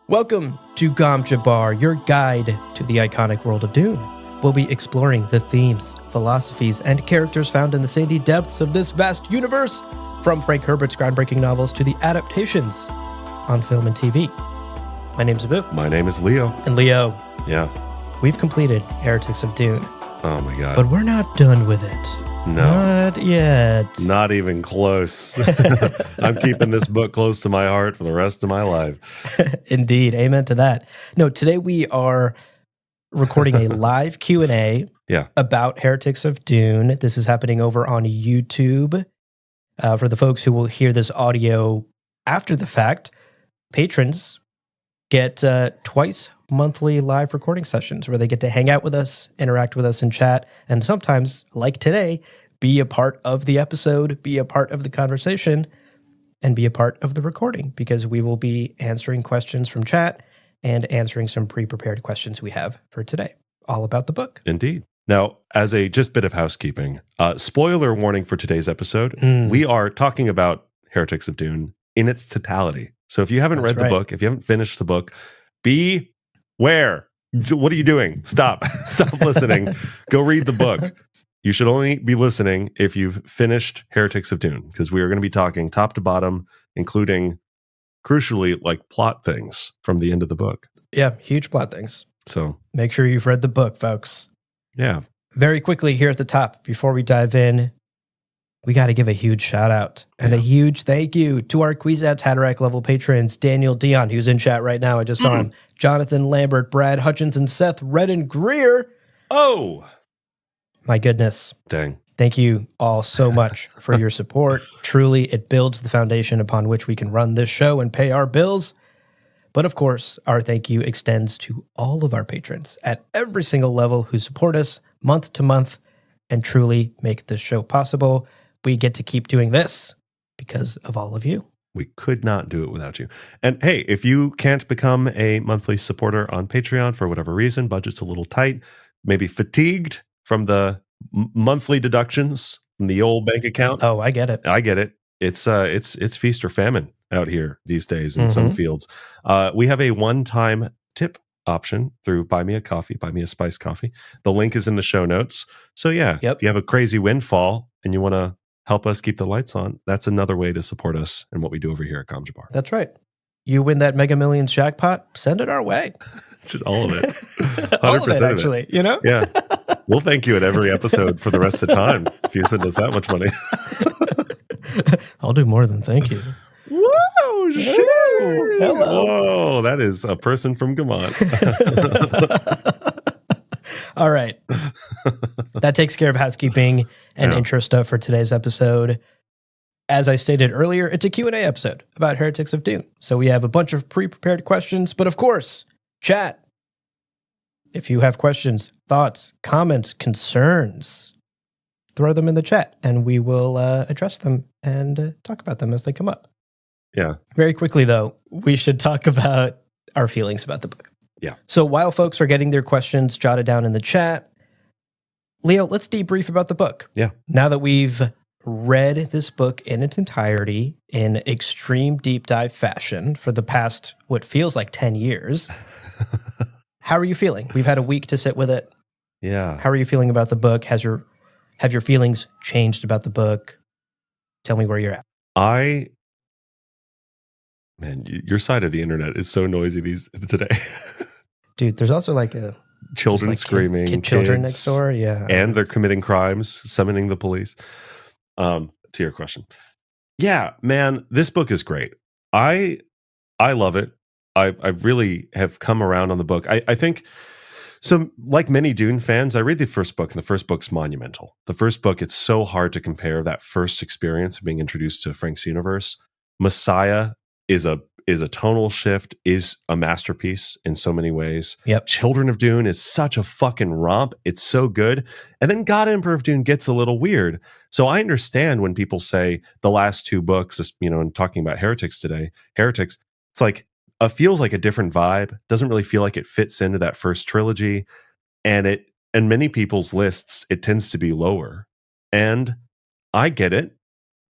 Welcome to Gom Jabbar, your guide to the iconic world of Dune. We'll be exploring the themes, philosophies, and characters found in the sandy depths of this vast universe, from Frank Herbert's groundbreaking novels to the adaptations on film and TV. My name's Abu. My name is Leo. And Leo, Yeah. we've completed Heretics of Dune, Oh my God. but we're not done with it. No. Not yet. Not even close. I'm keeping this book close to my heart for the rest of my life. Indeed. Amen to that. No, today we are recording a live Q&A Yeah. about Heretics of Dune. This is happening over on YouTube. For the folks who will hear this audio after the fact, patrons get twice monthly live recording sessions where they get to hang out with us, interact with us in chat, and sometimes, like today, be a part of the episode, be a part of the conversation, and be a part of the recording, because we will be answering questions from chat and answering some pre-prepared questions we have for today, all about the book. Indeed. Now, as a just bit of housekeeping, spoiler warning for today's episode, we are talking about Heretics of Dune in its totality. So if you haven't read the book, if you haven't finished the book, beware. What are you doing? Stop. Stop listening. Go read the book. You should only be listening if you've finished Heretics of Dune, because we are going to be talking top to bottom, including, crucially, like plot things from the end of the book. Yeah, huge plot things. So make sure you've read the book, folks. Yeah. Very quickly here at the top, before we dive in, we got to give a huge shout out and a huge thank you to our Kwisatz Haderach level patrons, Daniel Dion, who's in chat right now. I just saw him. Jonathan Lambert, Brad Hutchinson, Seth Redden Greer. Oh, my goodness. Dang. Thank you all so much for your support. Truly, it builds the foundation upon which we can run this show and pay our bills. But of course, our thank you extends to all of our patrons at every single level who support us month to month and truly make this show possible. We get to keep doing this because of all of you. We could not do it without you. And hey, if you can't become a monthly supporter on Patreon for whatever reason, budget's a little tight, maybe fatigued from the monthly deductions from the old bank account. Oh, I get it. I get it. It's feast or famine out here these days in some fields. We have a one-time tip option through Buy Me a Coffee, Buy Me a Spiced Coffee. The link is in the show notes. So yeah, if you have a crazy windfall and you want to help us keep the lights on, that's another way to support us and what we do over here at Gom Jabbar. That's right. You win that Mega Millions jackpot, send it our way. Just all of it. 100% all of it, actually, of it. You know? Yeah. We'll thank you at every episode for the rest of the time if you send us that much money. I'll do more than thank you. Whoa, shit. Hello. Whoa, that is a person from Gamont. All right. That takes care of housekeeping and intro stuff for today's episode. As I stated earlier, it's a Q&A episode about Heretics of Dune. So we have a bunch of pre-prepared questions, but of course, chat. If you have questions, thoughts, comments, concerns, throw them in the chat and we will address them and talk about them as they come up. Yeah. Very quickly, though, we should talk about our feelings about the book. Yeah. So while folks are getting their questions jotted down in the chat, Leo, let's debrief about the book. Yeah. Now that we've read this book in its entirety in extreme deep dive fashion for the past, what feels like 10 years, how are you feeling? We've had a week to sit with it. Yeah. How are you feeling about the book? Have your feelings changed about the book? Tell me where you're at. Man, your side of the internet is so noisy today. Dude, there's also like children screaming, children next door, yeah, and they're committing crimes, summoning the police. To your question, yeah, man, this book is great. I love it. I really have come around on the book. I think so. Like many Dune fans, I read the first book, and the first book's monumental. The first book, it's so hard to compare that first experience of being introduced to Frank's universe. Messiah is a tonal shift, is a masterpiece in so many ways. Yep. Children of Dune is such a fucking romp. It's so good. And then God Emperor of Dune gets a little weird. So I understand when people say the last two books, and talking about Heretics today, Heretics, it's like, feels like a different vibe. Doesn't really feel like it fits into that first trilogy. And many people's lists, it tends to be lower. And I get it.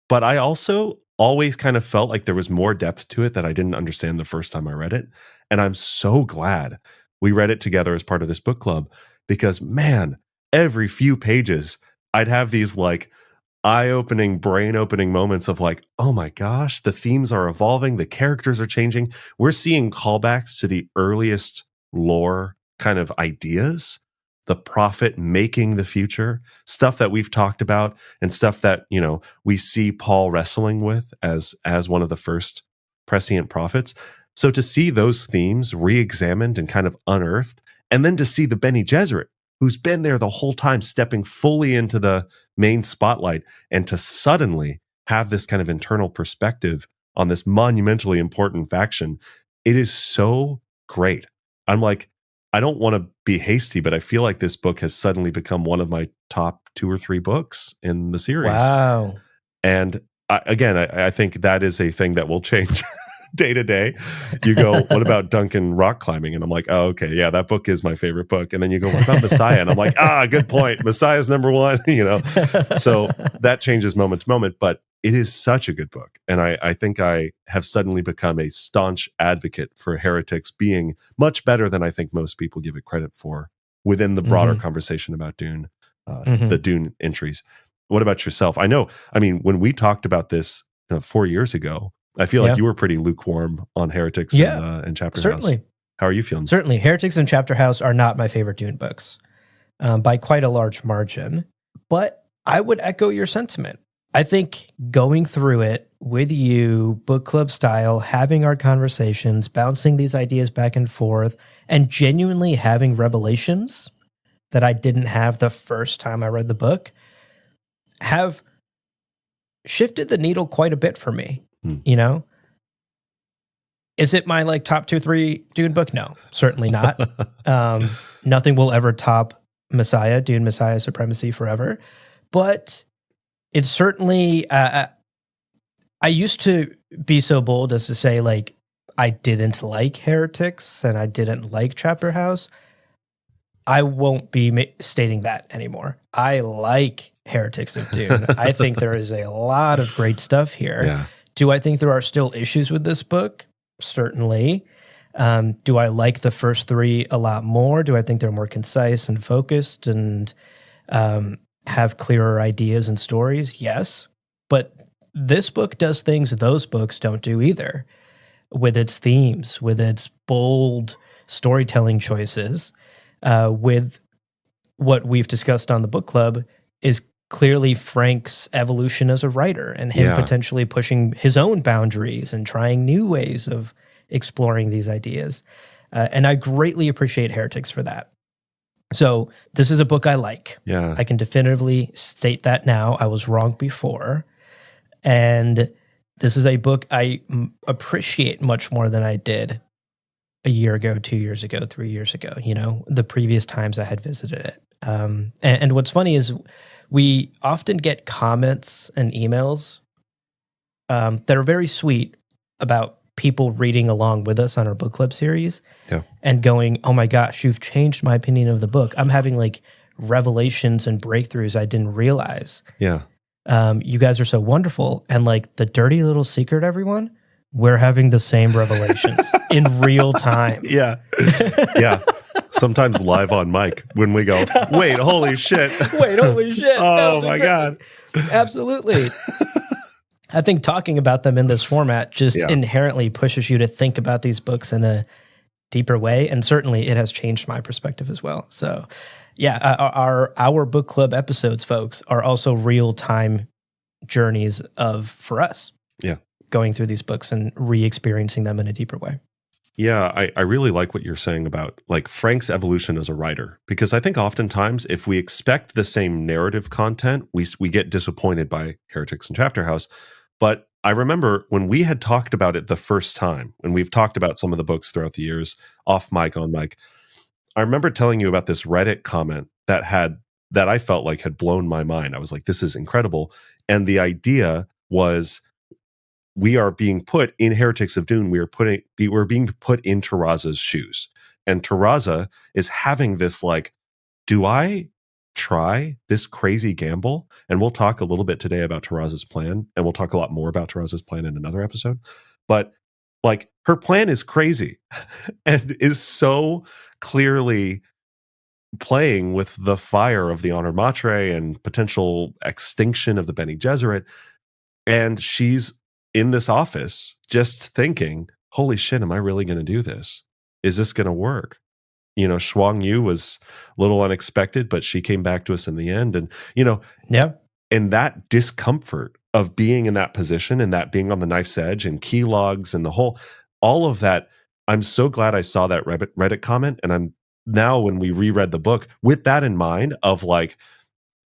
But I also always kind of felt like there was more depth to it that I didn't understand the first time I read it. And I'm so glad we read it together as part of this book club because, man, every few pages, I'd have these like eye-opening, brain-opening moments of like, oh my gosh, the themes are evolving, the characters are changing. We're seeing callbacks to the earliest lore kind of ideas, the prophet making the future, stuff that we've talked about and stuff that, you know, we see Paul wrestling with as one of the first prescient prophets. So to see those themes re-examined and kind of unearthed, and then to see the Bene Gesserit, who's been there the whole time, stepping fully into the main spotlight, and to suddenly have this kind of internal perspective on this monumentally important faction, it is so great. I'm like, I don't want to be hasty, but I feel like this book has suddenly become one of my top 2 or 3 books in the series. Wow. And I think that is a thing that will change day to day. You go, what about Duncan rock climbing? And I'm like, oh, okay, yeah, that book is my favorite book. And then you go, what about Messiah? And I'm like, good point. Messiah's number 1, you know. So that changes moment to moment, but it is such a good book. And I think I have suddenly become a staunch advocate for Heretics being much better than I think most people give it credit for within the broader conversation about Dune, the Dune entries. What about yourself? I mean, when we talked about this 4 years ago, I feel like you were pretty lukewarm on Heretics and Chapter certainly. House. How are you feeling? Certainly. Heretics and Chapter House are not my favorite Dune books by quite a large margin, but I would echo your sentiment. I think going through it with you, book club style, having our conversations, bouncing these ideas back and forth, and genuinely having revelations that I didn't have the first time I read the book have shifted the needle quite a bit for me. You know, is it my like top 2, 3 Dune book? No, certainly not. Nothing will ever top Messiah, Dune Messiah Supremacy Forever. But it's certainly, I used to be so bold as to say like, I didn't like Heretics and I didn't like Chapter House. I won't be stating that anymore. I like Heretics of Dune. I think there is a lot of great stuff here. Yeah. Do I think there are still issues with this book? Certainly. Do I like the first 3 a lot more? Do I think they're more concise and focused and have clearer ideas and stories? Yes. But this book does things those books don't do either, with its themes, with its bold storytelling choices, with what we've discussed on the book club is clearly Frank's evolution as a writer and him potentially pushing his own boundaries and trying new ways of exploring these ideas. And I greatly appreciate Heretics for that. So this is a book I like. Yeah. I can definitively state that now. I was wrong before. And this is a book I appreciate much more than I did a year ago, 2 years ago, 3 years ago, you know, the previous times I had visited it. And what's funny is we often get comments and emails that are very sweet about people reading along with us on our book club series and going, oh my gosh, you've changed my opinion of the book. I'm having like revelations and breakthroughs I didn't realize. Yeah. You guys are so wonderful. And like the dirty little secret, everyone, we're having the same revelations in real time. Yeah. Yeah. Sometimes live on mic when we go, wait, holy shit. Wait, holy shit. Oh my God. Absolutely. I think talking about them in this format just inherently pushes you to think about these books in a deeper way. And certainly it has changed my perspective as well. So yeah, our book club episodes, folks, are also real-time journeys for us. Yeah. Going through these books and re-experiencing them in a deeper way. Yeah, I really like what you're saying about like Frank's evolution as a writer, because I think oftentimes if we expect the same narrative content, we get disappointed by Heretics and Chapter House. But I remember when we had talked about it the first time, when we've talked about some of the books throughout the years, off mic, on mic, I remember telling you about this Reddit comment that I felt like had blown my mind. I was like, this is incredible. And the idea was, we are being put in Heretics of Dune. We're being put in Terraza's shoes, and Terraza is having this like, do I try this crazy gamble, and we'll talk a little bit today about Taraz's plan, and we'll talk a lot more about Taraz's plan in another episode. But like, her plan is crazy and is so clearly playing with the fire of the Honored Matre and potential extinction of the Bene Gesserit. And she's in this office just thinking, holy shit, am I really going to do this? Is this going to work? You know, Shuang Yu was a little unexpected, but she came back to us in the end. And, you know, Yeah. and that discomfort of being in that position and that being on the knife's edge and key logs and the whole, all of that. I'm so glad I saw that Reddit comment. And I'm now, when we reread the book with that in mind of like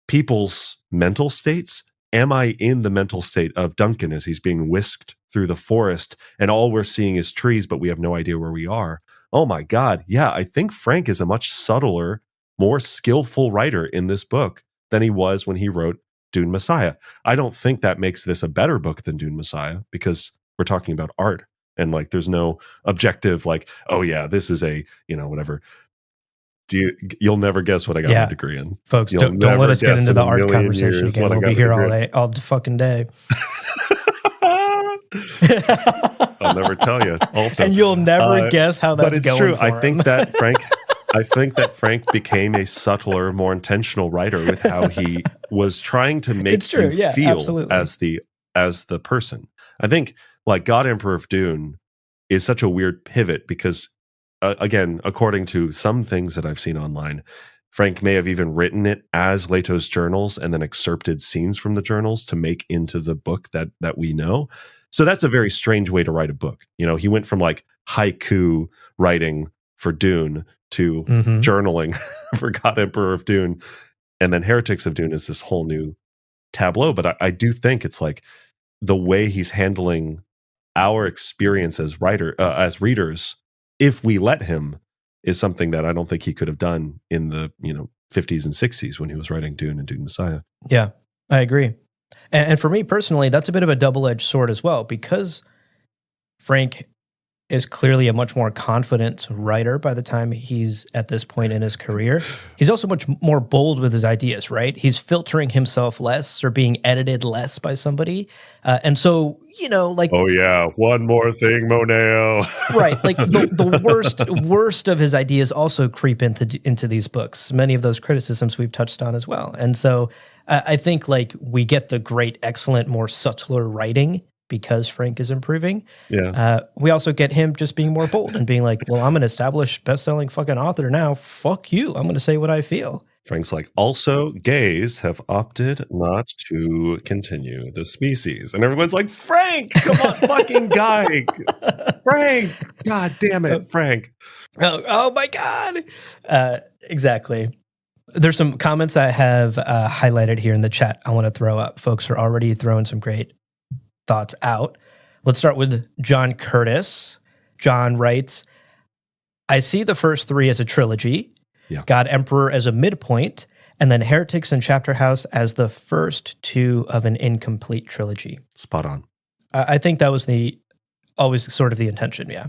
people's mental states, am I in the mental state of Duncan as he's being whisked through the forest and all we're seeing is trees, but we have no idea where we are? Oh my God. Yeah, I think Frank is a much subtler, more skillful writer in this book than he was when he wrote Dune Messiah. I don't think that makes this a better book than Dune Messiah because we're talking about art and like there's no objective like, oh yeah, this is a, you know, whatever. You'll never guess what I got my degree in. Folks, don't let us get into the art conversation again. We'll be here all fucking day. I'll never tell you. Also, and you'll never guess how that's going. But it's true. I think that Frank became a subtler, more intentional writer with how he was trying to make you feel absolutely. as the person. I think like God Emperor of Dune is such a weird pivot because again, according to some things that I've seen online, Frank may have even written it as Leto's journals and then excerpted scenes from the journals to make into the book that we know. So that's a very strange way to write a book. You know, he went from like haiku writing for Dune to journaling for God Emperor of Dune. And then Heretics of Dune is this whole new tableau. But I do think it's like the way he's handling our experience as as readers, if we let him, is something that I don't think he could have done in the 50s and 60s when he was writing Dune and Dune Messiah. Yeah, I agree. And for me personally, that's a bit of a double-edged sword as well, because Frank is clearly a much more confident writer by the time he's at this point in his career. He's also much more bold with his ideas, right? He's filtering himself less or being edited less by somebody. And so, like... Oh, yeah. One more thing, Moneo. Right. Like the worst of his ideas also creep into these books. Many of those criticisms we've touched on as well. And so I think like we get the great, excellent, more subtler writing because Frank is improving. Yeah. We also get him just being more bold and being like, well, I'm an established best-selling fucking author now. Fuck you. I'm going to say what I feel. Frank's like, also, gays have opted not to continue the species. And everyone's like, Frank, come on, fucking guy. Frank, God damn it, Frank. Oh my God. Exactly. There's some comments I have highlighted here in the chat I want to throw up. Folks are already throwing some great thoughts out. Let's start with John Curtis. John writes, I see the first three as a trilogy, God Emperor as a midpoint, and then Heretics and Chapter House as the first two of an incomplete trilogy. Spot on. I think that was always sort of the intention, yeah.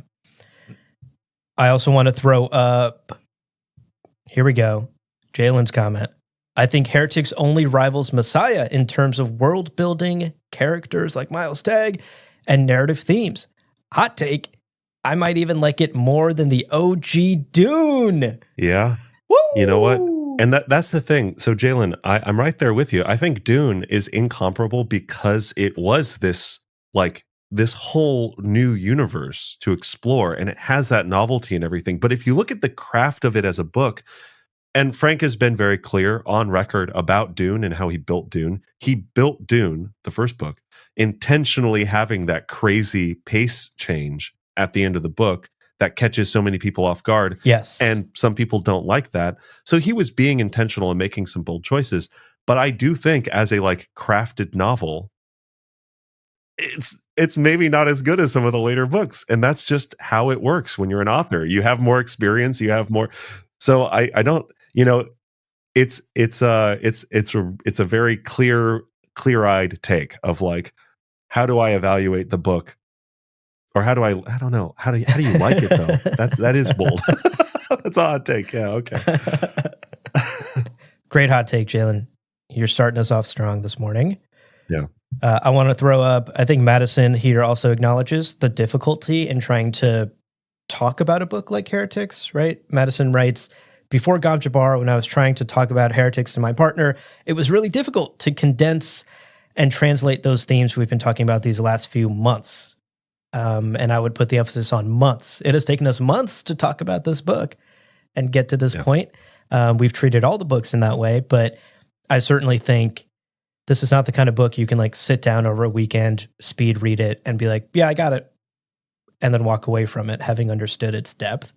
I also want to throw up, here we go, Jalen's comment. I think Heretics only rivals Messiah in terms of world building, characters like Miles Tagg, and narrative themes. Hot take, I might even like it more than the OG Dune. Yeah. Woo! You know what? And that's the thing. So, Jalen, I'm right there with you. I think Dune is incomparable because it was this whole new universe to explore, and it has that novelty and everything. But if you look at the craft of it as a book, and Frank has been very clear on record about Dune and how he built Dune. He built Dune, the first book, intentionally having that crazy pace change at the end of the book that catches so many people off guard. Yes. And some people don't like that. So he was being intentional and making some bold choices. But I do think as a crafted novel, it's maybe not as good as some of the later books. And that's just how it works when you're an author. You have more experience, you have more. So I don't, it's a very clear-eyed take of how do I evaluate the book, or I don't know, how do you like it though? That is bold. That's a hot take. Yeah, okay. Great hot take, Jalen. You're starting us off strong this morning. Yeah. I want to throw up, I think Madison here also acknowledges the difficulty in trying to talk about a book like Heretics, right? Madison writes, before Gom Jabbar, when I was trying to talk about Heretics to my partner, it was really difficult to condense and translate those themes we've been talking about these last few months. And I would put the emphasis on months. It has taken us months to talk about this book and get to this point. We've treated all the books in that way, but I certainly think this is not the kind of book you can like sit down over a weekend, speed read it, and be like, yeah, I got it, and then walk away from it having understood its depth.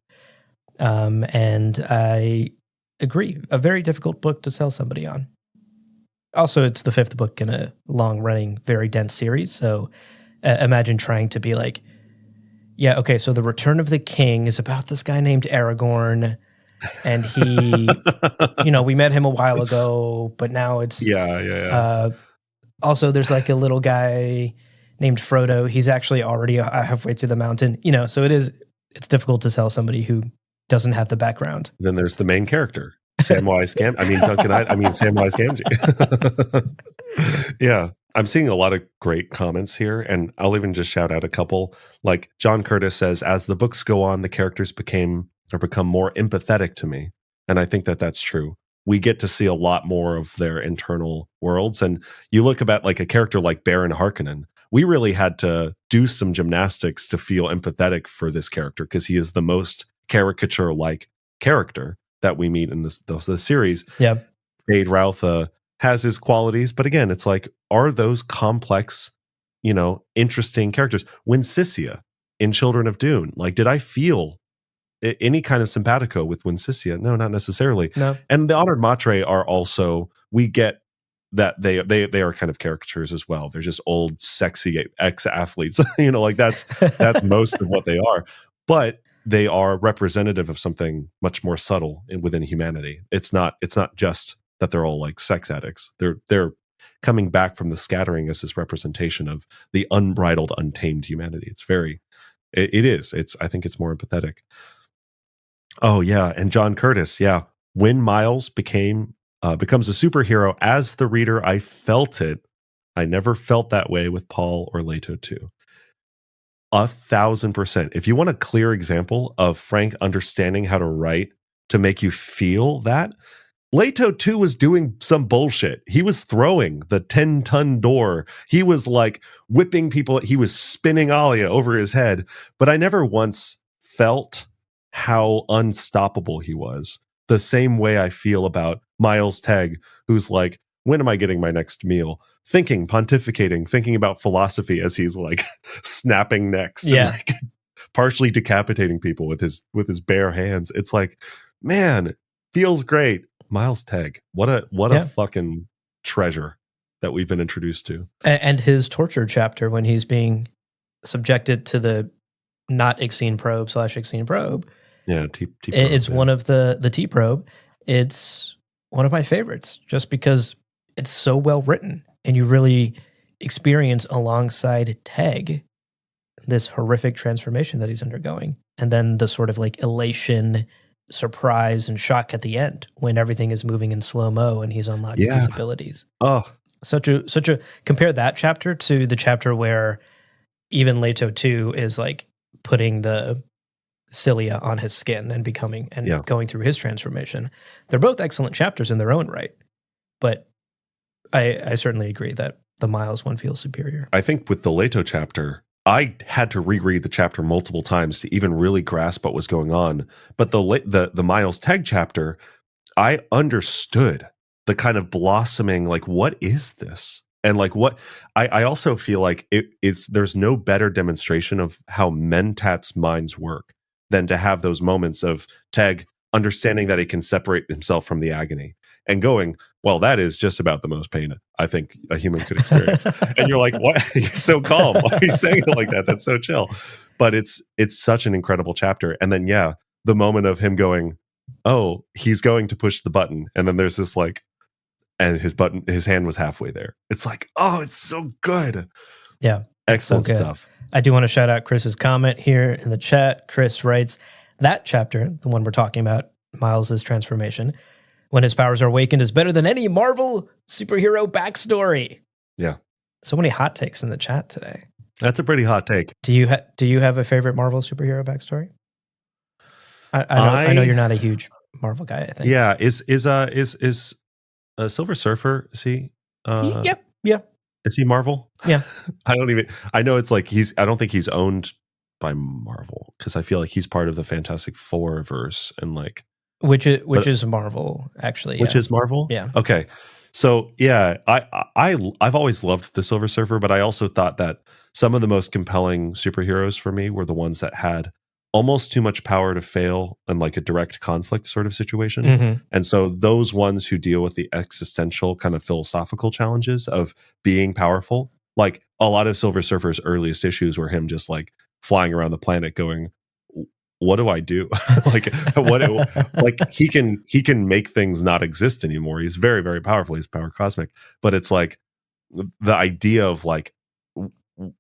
And I agree, a very difficult book to sell somebody on. Also, it's the fifth book in a long-running, very dense series, so imagine trying to be like, yeah, okay, so The Return of the King is about this guy named Aragorn, and he, we met him a while ago, but now it's... Also, there's like a little guy named Frodo. He's actually already halfway through the mountain, so it's difficult to sell somebody who doesn't have the background. Then there's the main character, Samwise Gamgee. Yeah. I'm seeing a lot of great comments here, and I'll even just shout out a couple. Like John Curtis says, as the books go on, the characters become more empathetic to me. And I think that that's true. We get to see a lot more of their internal worlds. And you look about like a character like Baron Harkonnen, we really had to do some gymnastics to feel empathetic for this character because he is the most caricature-like character that we meet in the series. Yeah. Fade Routha has his qualities, but again, it's like, are those complex, interesting characters? Winsisia in Children of Dune, like, did I feel any kind of simpatico with Winsisia? No, not necessarily. No. And the Honored Matre are also, we get that they are kind of caricatures as well. They're just old, sexy ex-athletes. Like that's most of what they are. But they are representative of something much more subtle within humanity. It's not just that they're all like sex addicts. They're coming back from the scattering as this representation of the unbridled, untamed humanity. I think it's more empathetic. Oh yeah, and John Curtis, yeah. When Miles becomes a superhero, as the reader, I felt it. I never felt that way with Paul or Leto 2. 1,000%. If you want a clear example of Frank understanding how to write to make you feel that, Leto 2 was doing some bullshit. He was throwing the 10-ton door. He was like whipping people. He was spinning Alia over his head. But I never once felt how unstoppable he was. The same way I feel about Miles Tegg, who's like, when am I getting my next meal? Pontificating, thinking about philosophy as he's like snapping necks and like partially decapitating people with his bare hands. It's like, man, feels great. Miles Tegg, what a fucking treasure that we've been introduced to. And his torture chapter when he's being subjected to the not Ixine probe / Ixine probe. Yeah, T probe. It's one of the T probe. It's one of my favorites just because it's so well written and you really experience alongside Tegg this horrific transformation that he's undergoing. And then the sort of like elation, surprise, and shock at the end when everything is moving in slow-mo and he's unlocking his abilities. Oh, such a compare that chapter to the chapter where even Leto 2 is like putting the cilia on his skin and going through his transformation. They're both excellent chapters in their own right, but I certainly agree that the Miles one feels superior. I think with the Leto chapter, I had to reread the chapter multiple times to even really grasp what was going on. But the Miles Tegg chapter, I understood the kind of blossoming, like, what is this? And like what I also feel like there's no better demonstration of how Mentat's minds work than to have those moments of Tegg understanding that he can separate himself from the agony and going, well, that is just about the most pain I think a human could experience. And you're like, what? You're so calm. Why are you saying it like that? That's so chill. But it's such an incredible chapter. And then, the moment of him going, oh, he's going to push the button. And then there's this like, and his hand was halfway there. It's like, oh, it's so good. Yeah. Excellent stuff. I do want to shout out Chris's comment here in the chat. Chris writes, that chapter, the one we're talking about, Miles's transformation, when his powers are awakened is better than any Marvel superhero backstory. Yeah. So many hot takes in the chat today. That's a pretty hot take. Do you have a favorite Marvel superhero backstory? I know you're not a huge Marvel guy, I think. Yeah. Is Silver Surfer, is he? Yeah. Is he Marvel? Yeah. I know it's like I don't think he's owned by Marvel because I feel like he's part of the Fantastic Four verse and like. Which is Marvel, actually. Which is Marvel? Yeah. Okay. So yeah, I've always loved the Silver Surfer, but I also thought that some of the most compelling superheroes for me were the ones that had almost too much power to fail in like a direct conflict sort of situation. Mm-hmm. And so those ones who deal with the existential kind of philosophical challenges of being powerful, like a lot of Silver Surfer's earliest issues were him just like flying around the planet going, what do I do? Like he can make things not exist anymore. He's very, very powerful. He's power cosmic, but it's like the idea of like,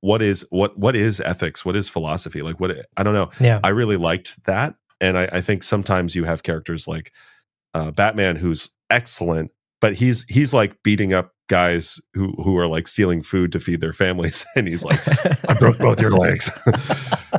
what is ethics? What is philosophy? Like I don't know. Yeah. I really liked that. And I think sometimes you have characters like Batman who's excellent, but he's like beating up guys who are like stealing food to feed their families. And he's like, I broke both your legs.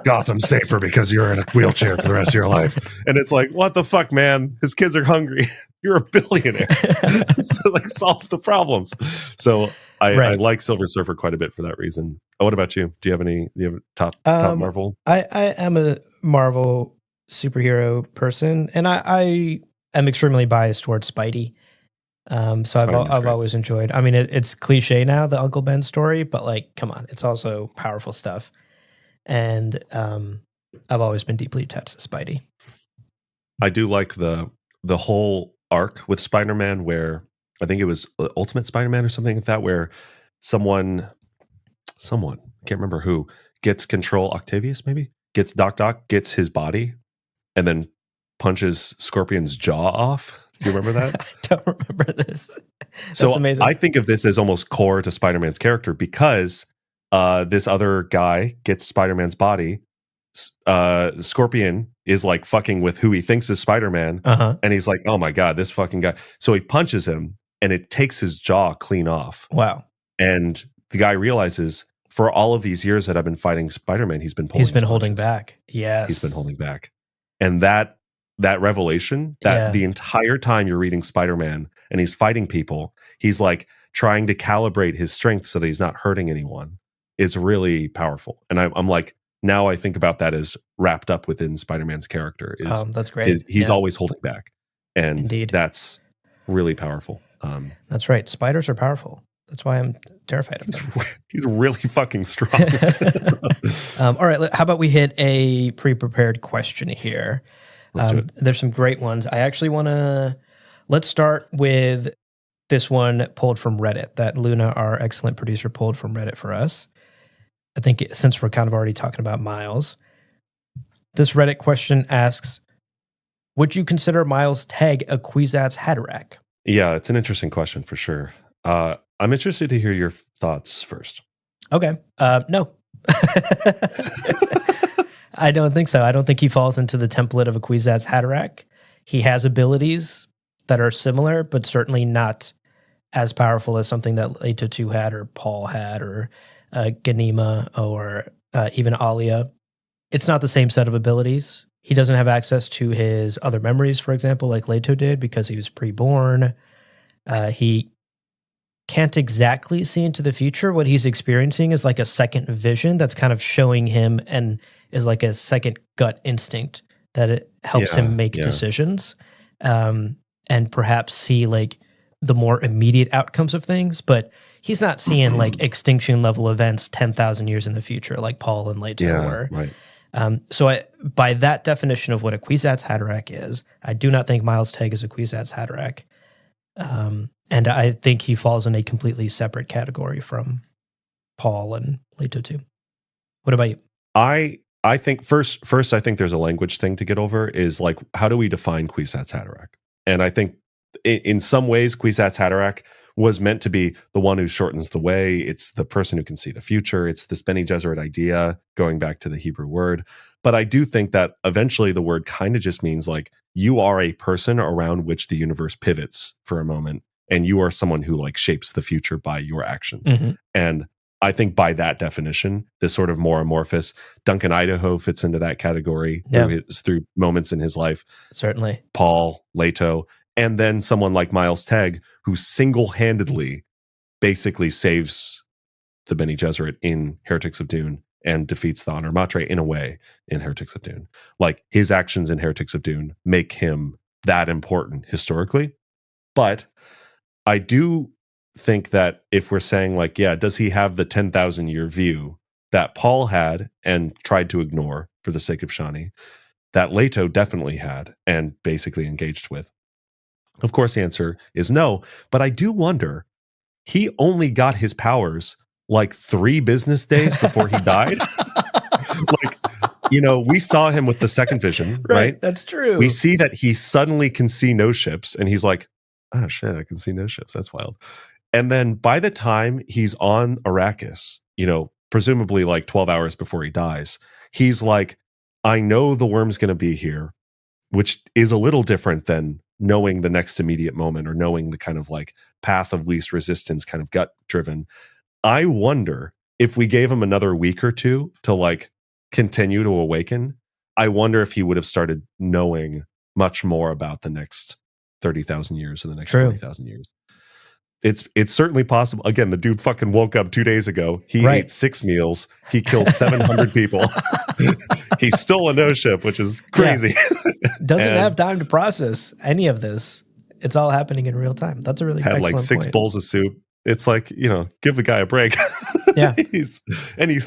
Gotham's safer because you're in a wheelchair for the rest of your life. And it's like, what the fuck, man? His kids are hungry. You're a billionaire. So like solve the problems. So I like Silver Surfer quite a bit for that reason. What about you? Do you have top Marvel? I am a Marvel superhero person, and I am extremely biased towards Spidey. So I've always enjoyed. I mean, it's cliche now, the Uncle Ben story, but like, come on, it's also powerful stuff. And I've always been deeply attached to Spidey. I do like the whole arc with Spider-Man where I think it was Ultimate Spider-Man or something like that, where someone, can't remember who, gets control, Octavius maybe, gets Doc gets his body and then punches Scorpion's jaw off. Do you remember that? I don't remember this. That's so amazing. I think of this as almost core to Spider-Man's character because this other guy gets Spider-Man's body. Scorpion is like fucking with who he thinks is Spider-Man. And he's like, oh my God, this fucking guy. So he punches him and it takes his jaw clean off. Wow. And the guy realizes for all of these years that I've been fighting Spider-Man, he's been holding back. Yes. He's been holding back. And that revelation, that the entire time you're reading Spider-Man and he's fighting people, he's like trying to calibrate his strength so that he's not hurting anyone, is really powerful. And I'm like, now I think about that as wrapped up within Spider-Man's character. That's great. He's always holding back. And indeed, that's really powerful. That's right. Spiders are powerful. That's why I'm terrified of them. He's really fucking strong. All right. How about we hit a pre-prepared question here? There's some great ones. I actually want to, let's start with this one pulled from Reddit that Luna, our excellent producer, pulled from Reddit for us. I think since we're kind of already talking about Miles, this Reddit question asks, would you consider Miles' Teg a Kwisatz Haderach? Yeah, it's an interesting question for sure. I'm interested to hear your thoughts first. Okay. No. I don't think so. I don't think he falls into the template of a Kwisatz Haderach. He has abilities that are similar, but certainly not as powerful as something that Leto 2 had or Paul had or Ganima or even Alia. It's not the same set of abilities. He doesn't have access to his other memories, for example, like Leto did because he was pre-born. He can't exactly see into the future. What he's experiencing is like a second vision that's kind of showing him and is like a second gut instinct that it helps him make decisions and perhaps see like the more immediate outcomes of things. But he's not seeing like extinction level events 10,000 years in the future like Paul and Leto were. Right. So by that definition of what a Kwisatz Haderach is, I do not think Miles Teg is a Kwisatz Haderach. And I think he falls in a completely separate category from Paul and Leto 2. What about you? I think first I think there's a language thing to get over is like, how do we define Kwisatz Haderach? And I think in some ways, Kwisatz Haderach was meant to be the one who shortens the way. It's the person who can see the future. It's this Bene Gesserit idea, going back to the Hebrew word. But I do think that eventually the word kind of just means like you are a person around which the universe pivots for a moment, and you are someone who like shapes the future by your actions. Mm-hmm. And I think by that definition, this sort of more amorphous Duncan Idaho fits into that category through moments in his life. Certainly. Paul, Leto, and then someone like Miles Tegg, who single-handedly basically saves the Bene Gesserit in Heretics of Dune and defeats the Honor Matre in a way in Heretics of Dune. Like his actions in Heretics of Dune make him that important historically. But I do think that if we're saying like, yeah, does he have the 10,000 year view that Paul had and tried to ignore for the sake of Shani, that Leto definitely had and basically engaged with? Of course, the answer is no. But I do wonder, he only got his powers like 3 business days before he died. Like, you know, we saw him with the second vision, right? That's true. We see that he suddenly can see no ships, and he's like, oh shit, I can see no ships. That's wild. And then by the time he's on Arrakis, you know, presumably like 12 hours before he dies, he's like, I know the worm's going to be here, which is a little different than knowing the next immediate moment or knowing the kind of like path of least resistance, kind of gut driven. I wonder if we gave him another week or two to like continue to awaken, I wonder if he would have started knowing much more about the next 30,000 years or the next 40,000 years. It's certainly possible. Again, the dude fucking woke up 2 days ago. He ate 6 meals. He killed 700 people. He stole a no ship, which is crazy. Yeah. Doesn't have time to process any of this. It's all happening in real time. That's a really had excellent like 6 point. bowls of soup. It's like, you know, give the guy a break. Yeah. he's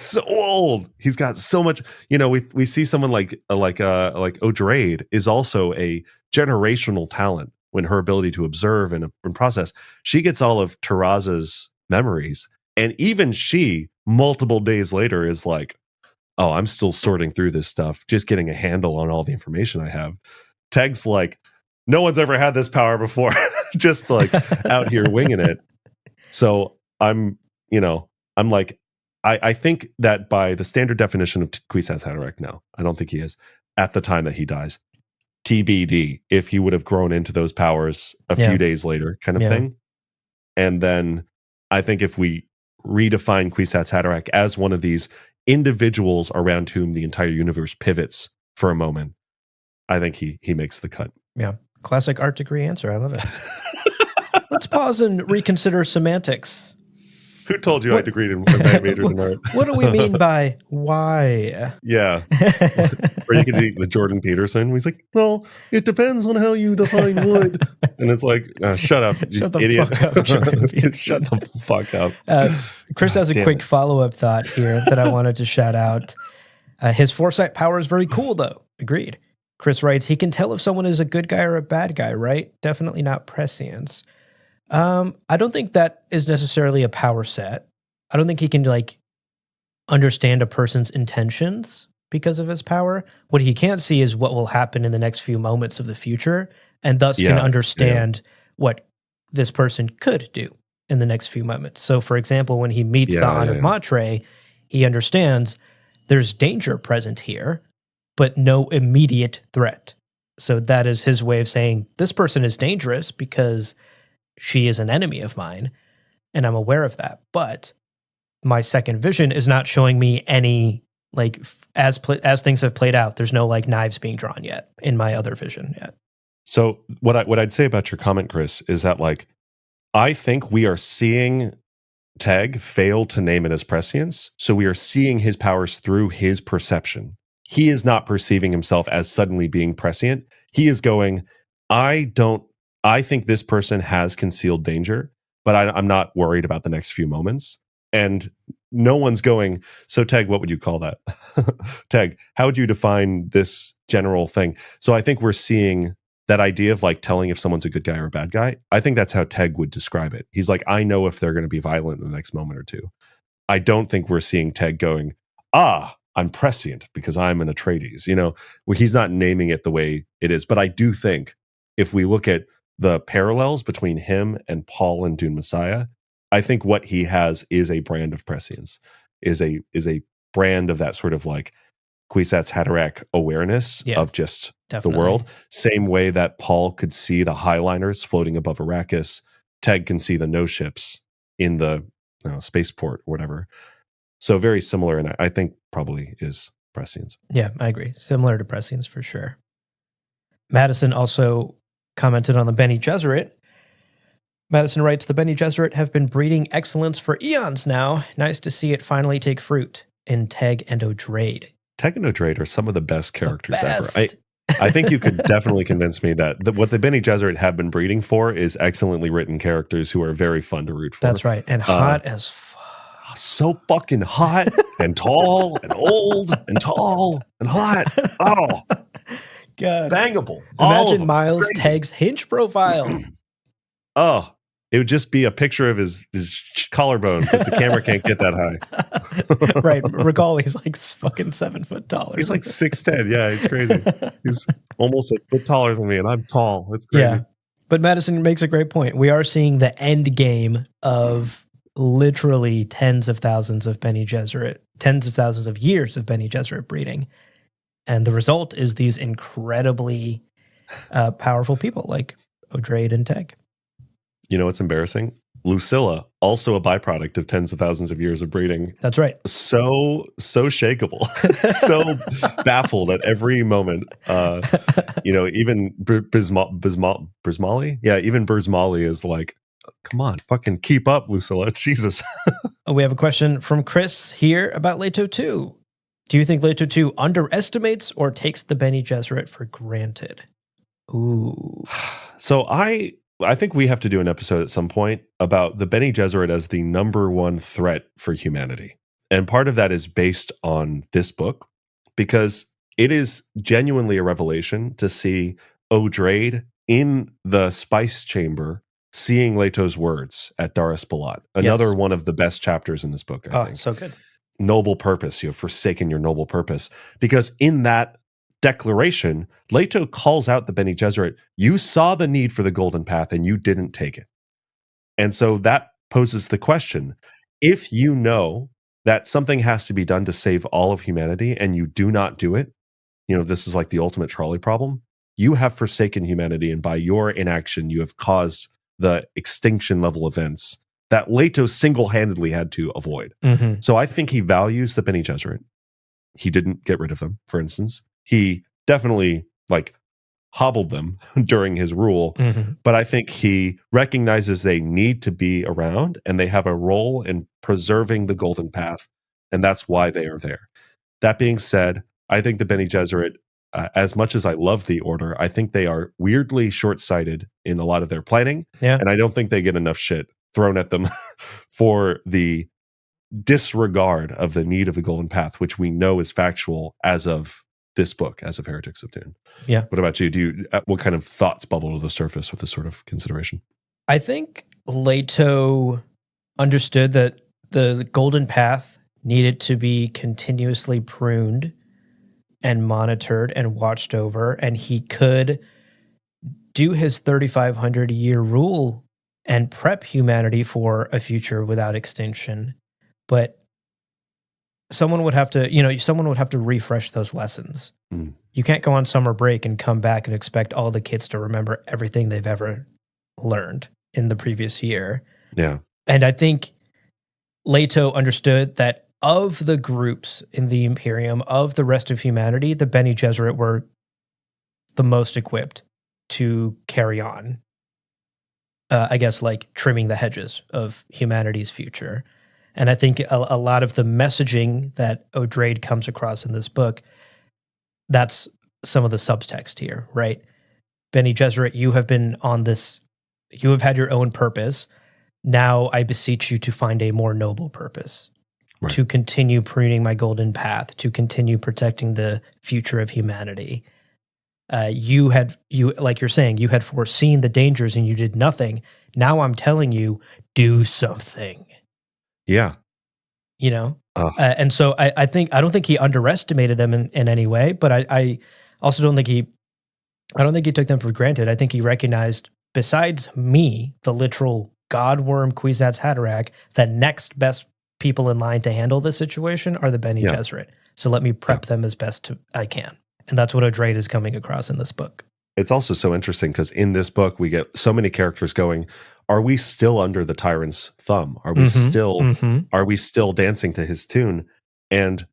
so old. He's got so much, you know, we see someone like Odrade is also a generational talent when her ability to observe and process. She gets all of Terraza's memories. And even she, multiple days later, is like, oh, I'm still sorting through this stuff, just getting a handle on all the information I have. Tegg's like, no one's ever had this power before. Just like out here winging it. So I'm like, I think that by the standard definition of Kwisatz Haderach, no, I don't think he is at the time that he dies. TBD, if he would have grown into those powers a few days later, kind of thing. And then I think if we redefine Kwisatz Haderach as one of these individuals around whom the entire universe pivots for a moment, I think he makes the cut. Yeah. Classic art degree answer. I love it. Let's pause and reconsider semantics. Who told you I majored in art? What do we mean by why? Yeah. Or you could be the Jordan Peterson. He's like, well, it depends on how you define wood. And it's like, shut up, shut the idiot. Fuck up, Jordan Peterson. Shut the fuck up. Chris has a quick follow-up thought here that I wanted to shout out. His foresight power is very cool, though. Agreed. Chris writes, he can tell if someone is a good guy or a bad guy, right? Definitely not prescience. I don't think that is necessarily a power set. I don't think he can like understand a person's intentions because of his power. What he can't see is what will happen in the next few moments of the future, and thus can understand what this person could do in the next few moments. So, for example, when he meets the Honored Matre, he understands there's danger present here, but no immediate threat. So that is his way of saying this person is dangerous because she is an enemy of mine, and I'm aware of that. But my second vision is not showing me any, like, as things have played out, there's no, like, knives being drawn yet in my other vision yet. So what I'd say about your comment, Chris, is that, like, I think we are seeing Tegg fail to name it as prescience, so we are seeing his powers through his perception. He is not perceiving himself as suddenly being prescient. He is going, I think this person has concealed danger, but I'm not worried about the next few moments. And no one's going, so Tegg, what would you call that? Tegg, how would you define this general thing? So I think we're seeing that idea of like telling if someone's a good guy or a bad guy. I think that's how Tegg would describe it. He's like, I know if they're going to be violent in the next moment or two. I don't think we're seeing Tegg going, I'm prescient because I'm an Atreides, you know, where he's not naming it the way it is. But I do think if we look at the parallels between him and Paul and Dune Messiah, I think what he has is a brand of prescience, is a brand of that sort of like Kwisatz Haderach awareness of just definitely. the world. Same way that Paul could see the Highliners floating above Arrakis, Teg can see the no ships in the spaceport or whatever. So very similar, and I think probably is prescience. Yeah, I agree. Similar to prescience for sure. Madison also commented on the Bene Gesserit. Madison writes, the Bene Gesserit have been breeding excellence for eons now. Nice to see it finally take fruit in Teg and O'Drade. Teg and O'Drade are some of the best characters ever. I think you could definitely convince me that what the Bene Gesserit have been breeding for is excellently written characters who are very fun to root for. That's right. And hot as fuck. So fucking hot and tall and old and tall and hot. Oh, God. Bangable. Imagine Miles Teg's hinge profile. Oh, it would just be a picture of his collarbone because the camera can't get that high. Right. Recall, he's like fucking 7 foot taller. He's like 6'10". Yeah, he's crazy. He's almost a foot taller than me, and I'm tall. That's crazy. Yeah. But Madison makes a great point. We are seeing the end game of literally tens of thousands of Bene Gesserit, tens of thousands of years of Bene Gesserit breeding. And the result is these incredibly powerful people like O'Drade and Teg. You know what's embarrassing? Lucilla, also a byproduct of tens of thousands of years of breeding. That's right. So shakable, so baffled at every moment. Even Brismali? Yeah, even Brismali is like, come on, fucking keep up, Lucilla. Jesus. We have a question from Chris here about Leto 2. Do you think Leto 2 underestimates or takes the Bene Gesserit for granted? Ooh. So I think we have to do an episode at some point about the Bene Gesserit as the number one threat for humanity. And part of that is based on this book, because it is genuinely a revelation to see O'Drade in the spice chamber seeing Leto's words at Daris Balat. Another one of the best chapters in this book, I think. So good. Noble purpose. You have forsaken your noble purpose. Because in that declaration, Leto calls out the Bene Gesserit. You saw the need for the golden path and you didn't take it. And so that poses the question, if you know that something has to be done to save all of humanity and you do not do it, this is like the ultimate trolley problem. You have forsaken humanity, and by your inaction, you have caused the extinction level events that Leto single-handedly had to avoid. Mm-hmm. So I think he values the Bene Gesserit. He didn't get rid of them, for instance. He definitely hobbled them during his rule, but I think he recognizes they need to be around and they have a role in preserving the golden path, and that's why they are there. That being said, I think the Bene Gesserit, as much as I love the Order, I think they are weirdly short-sighted in a lot of their planning, and I don't think they get enough shit thrown at them for the disregard of the need of the golden path, which we know is factual as of this book, as of Heretics of Dune. Yeah. What about you? What kind of thoughts bubble to the surface with this sort of consideration? I think Leto understood that the golden path needed to be continuously pruned and monitored and watched over, and he could do his 3,500-year rule and prep humanity for a future without extinction. But someone would have to refresh those lessons. You can't go on summer break and come back and expect all the kids to remember everything they've ever learned in the previous year. Yeah. And I think Leto understood that of the groups in the Imperium, of the rest of humanity, the Bene Gesserit were the most equipped to carry on, trimming the hedges of humanity's future. And I think a lot of the messaging that O'Drade comes across in this book, that's some of the subtext here, right? Bene Gesserit, you have been on this, you have had your own purpose. Now I beseech you to find a more noble purpose, right, to continue pruning my golden path, to continue protecting the future of humanity. You like you're saying, you had foreseen the dangers and you did nothing. Now I'm telling you, do something. Yeah. And so I don't think he underestimated them in any way, but I also don't think he took them for granted. I think he recognized, besides me, the literal godworm Kwisatz Haderach, the next best people in line to handle this situation are the Bene Gesserit. So let me prep them as best I can. And that's what O'Drade is coming across in this book. It's also so interesting because in this book, we get so many characters going, are we still under the tyrant's thumb? Are we still dancing to his tune? And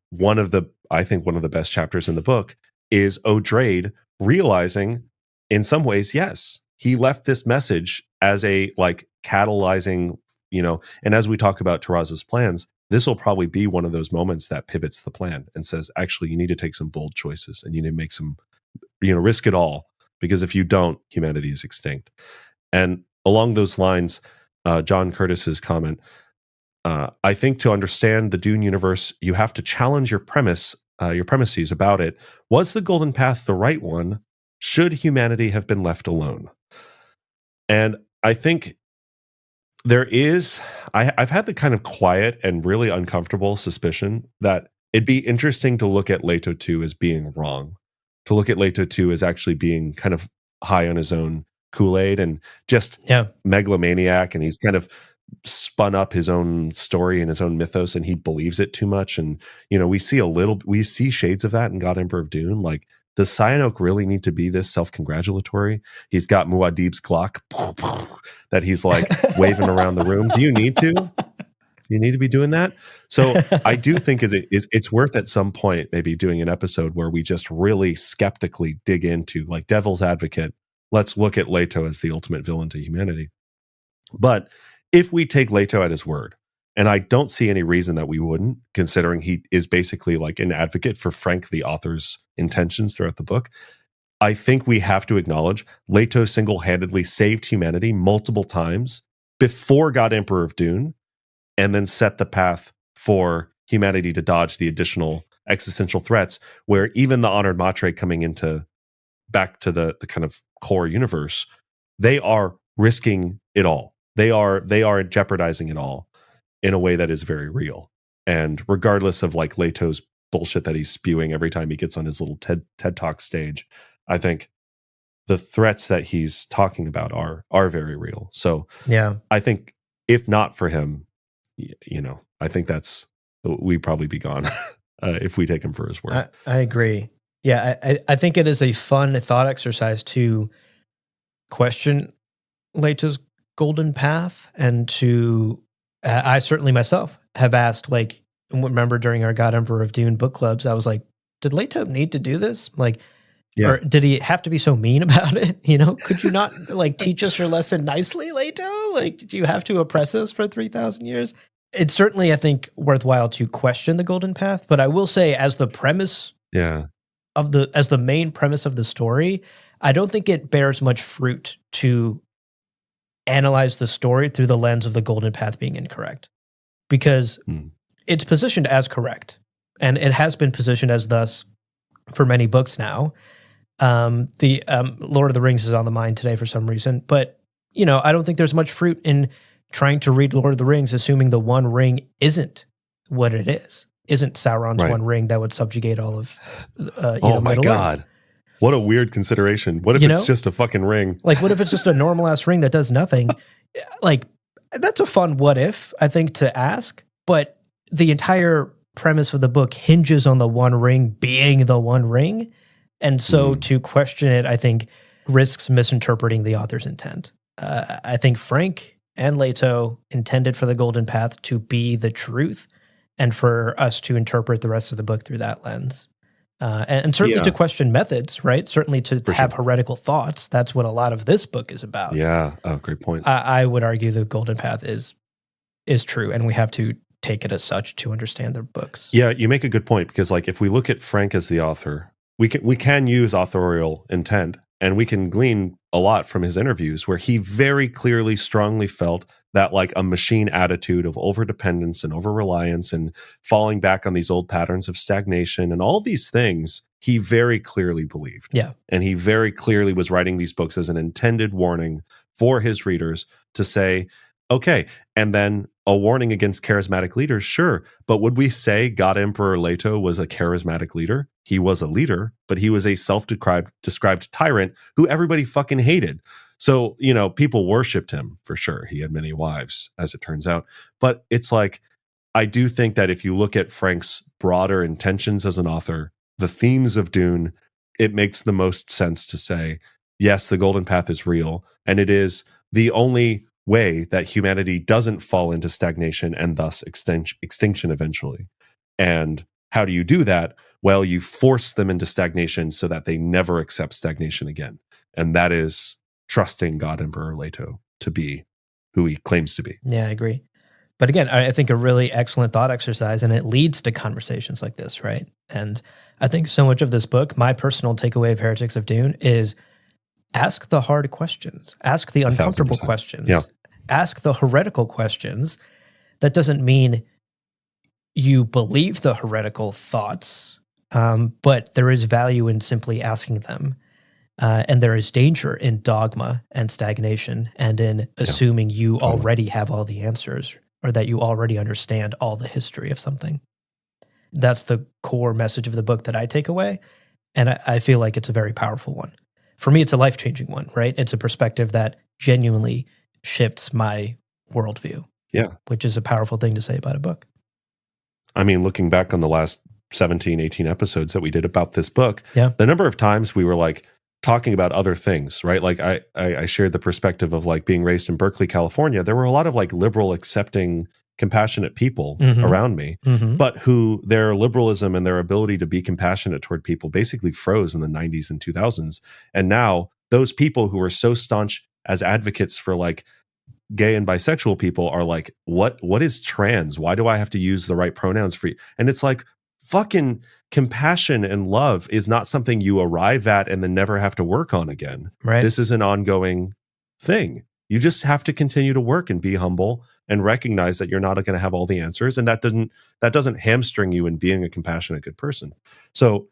I think one of the best chapters in the book is O'Drade realizing in some ways, yes, he left this message as a like catalyzing, and as we talk about Taraz's plans, this will probably be one of those moments that pivots the plan and says, actually, you need to take some bold choices and you need to make some, risk it all. Because if you don't, humanity is extinct. And along those lines, John Curtis's comment, I think to understand the Dune universe, you have to challenge your premises about it. Was the Golden Path the right one? Should humanity have been left alone? And I think I've had the kind of quiet and really uncomfortable suspicion that it'd be interesting to look at Leto 2 as being wrong, to look at Leto 2 as actually being kind of high on his own Kool-Aid and just megalomaniac, and he's kind of spun up his own story and his own mythos, and he believes it too much. And we see shades of that in God Emperor of Dune. Like, does Sihanouk really need to be this self-congratulatory? He's got Muad'Dib's Glock that he's like waving around the room. Do you need to? You need to be doing that. So I do think it's worth at some point maybe doing an episode where we just really skeptically dig into, like, devil's advocate. Let's look at Leto as the ultimate villain to humanity. But if we take Leto at his word, and I don't see any reason that we wouldn't, considering he is basically like an advocate for Frank, the author's intentions throughout the book, I think we have to acknowledge Leto single-handedly saved humanity multiple times before God Emperor of Dune, and then set the path for humanity to dodge the additional existential threats, where even the Honored Matre coming back to the kind of core universe, they are risking it all. They are jeopardizing it all in a way that is very real. And regardless of like Leto's bullshit that he's spewing every time he gets on his little TED Talk stage, I think the threats that he's talking about are very real. So yeah, I think if not for him, I think we'd probably be gone if we take him for his word. I agree. Yeah, I think it is a fun thought exercise to question Leto's golden path, and to I certainly myself have asked, like, remember during our God Emperor of Dune book clubs, I was like, did Leto need to do this? Like, or did he have to be so mean about it? Could you not like teach us your lesson nicely, Leto? Like, did you have to oppress us for 3,000 years? It's certainly, I think, worthwhile to question the golden path. But I will say, as the premise as the main premise of the story, I don't think it bears much fruit to analyze the story through the lens of the golden path being incorrect, because it's positioned as correct, and it has been positioned as thus for many books now. The Lord of the Rings is on the mind today for some reason, but I don't think there's much fruit in trying to read Lord of the Rings assuming the One Ring isn't what it isn't Sauron's one ring that would subjugate all of oh my God. What a weird consideration. What if it's just a fucking ring? Like, what if it's just a normal ass ring that does nothing? Like, that's a fun what if, I think, to ask. But the entire premise of the book hinges on the One Ring being the One Ring. And so to question it, I think, risks misinterpreting the author's intent. I think Frank and Leto intended for the golden path to be the truth, and for us to interpret the rest of the book through that lens. And certainly to question methods, right? Certainly to have heretical thoughts. That's what a lot of this book is about. Yeah. Oh, great point. I would argue the golden path is true, and we have to take it as such to understand their books. Yeah, you make a good point, because like if we look at Frank as the author, we can use authorial intent, and we can glean a lot from his interviews where he very clearly, strongly felt that like a machine attitude of overdependence and over-reliance and falling back on these old patterns of stagnation and all these things, he very clearly believed. Yeah. And he very clearly was writing these books as an intended warning for his readers to say, okay, and then a warning against charismatic leaders, sure. But would we say God Emperor Leto was a charismatic leader? He was a leader, but he was a self-described tyrant who everybody fucking hated. So, people worshipped him for sure. He had many wives, as it turns out. But it's like, I do think that if you look at Frank's broader intentions as an author, the themes of Dune, it makes the most sense to say, yes, the Golden Path is real, and it is the only way that humanity doesn't fall into stagnation and thus extinction eventually. And how do you do that? Well, you force them into stagnation so that they never accept stagnation again. And that is trusting God Emperor Leto to be who he claims to be. Yeah, I agree. But again, I think a really excellent thought exercise, and it leads to conversations like this, right? And I think so much of this book, my personal takeaway of Heretics of Dune is ask the hard questions, ask the uncomfortable 1,000%. questions, Yeah. ask the heretical questions. That doesn't mean you believe the heretical thoughts, but there is value in simply asking them. And there is danger in dogma and stagnation and in assuming you already have all the answers or that you already understand all the history of something. That's the core message of the book that I take away. And I feel like it's a very powerful one. For me, it's a life-changing one, right? It's a perspective that genuinely shifts my worldview. Yeah. Which is a powerful thing to say about a book. I mean, looking back on the last 17, 18 episodes that we did about this book, Yeah. the number of times we were like talking about other things, right? Like I shared the perspective of like being raised in Berkeley, California. There were a lot of like liberal, accepting, compassionate people around me, but who their liberalism and their ability to be compassionate toward people basically froze in the 90s and 2000s. And now those people who were so staunch as advocates for like gay and bisexual people are like, what is trans? Why do I have to use the right pronouns for you? And it's like, fucking compassion and love is not something you arrive at and then never have to work on again. Right. This is an ongoing thing. You just have to continue to work and be humble and recognize that you're not going to have all the answers. And that doesn't hamstring you in being a compassionate, good person. So,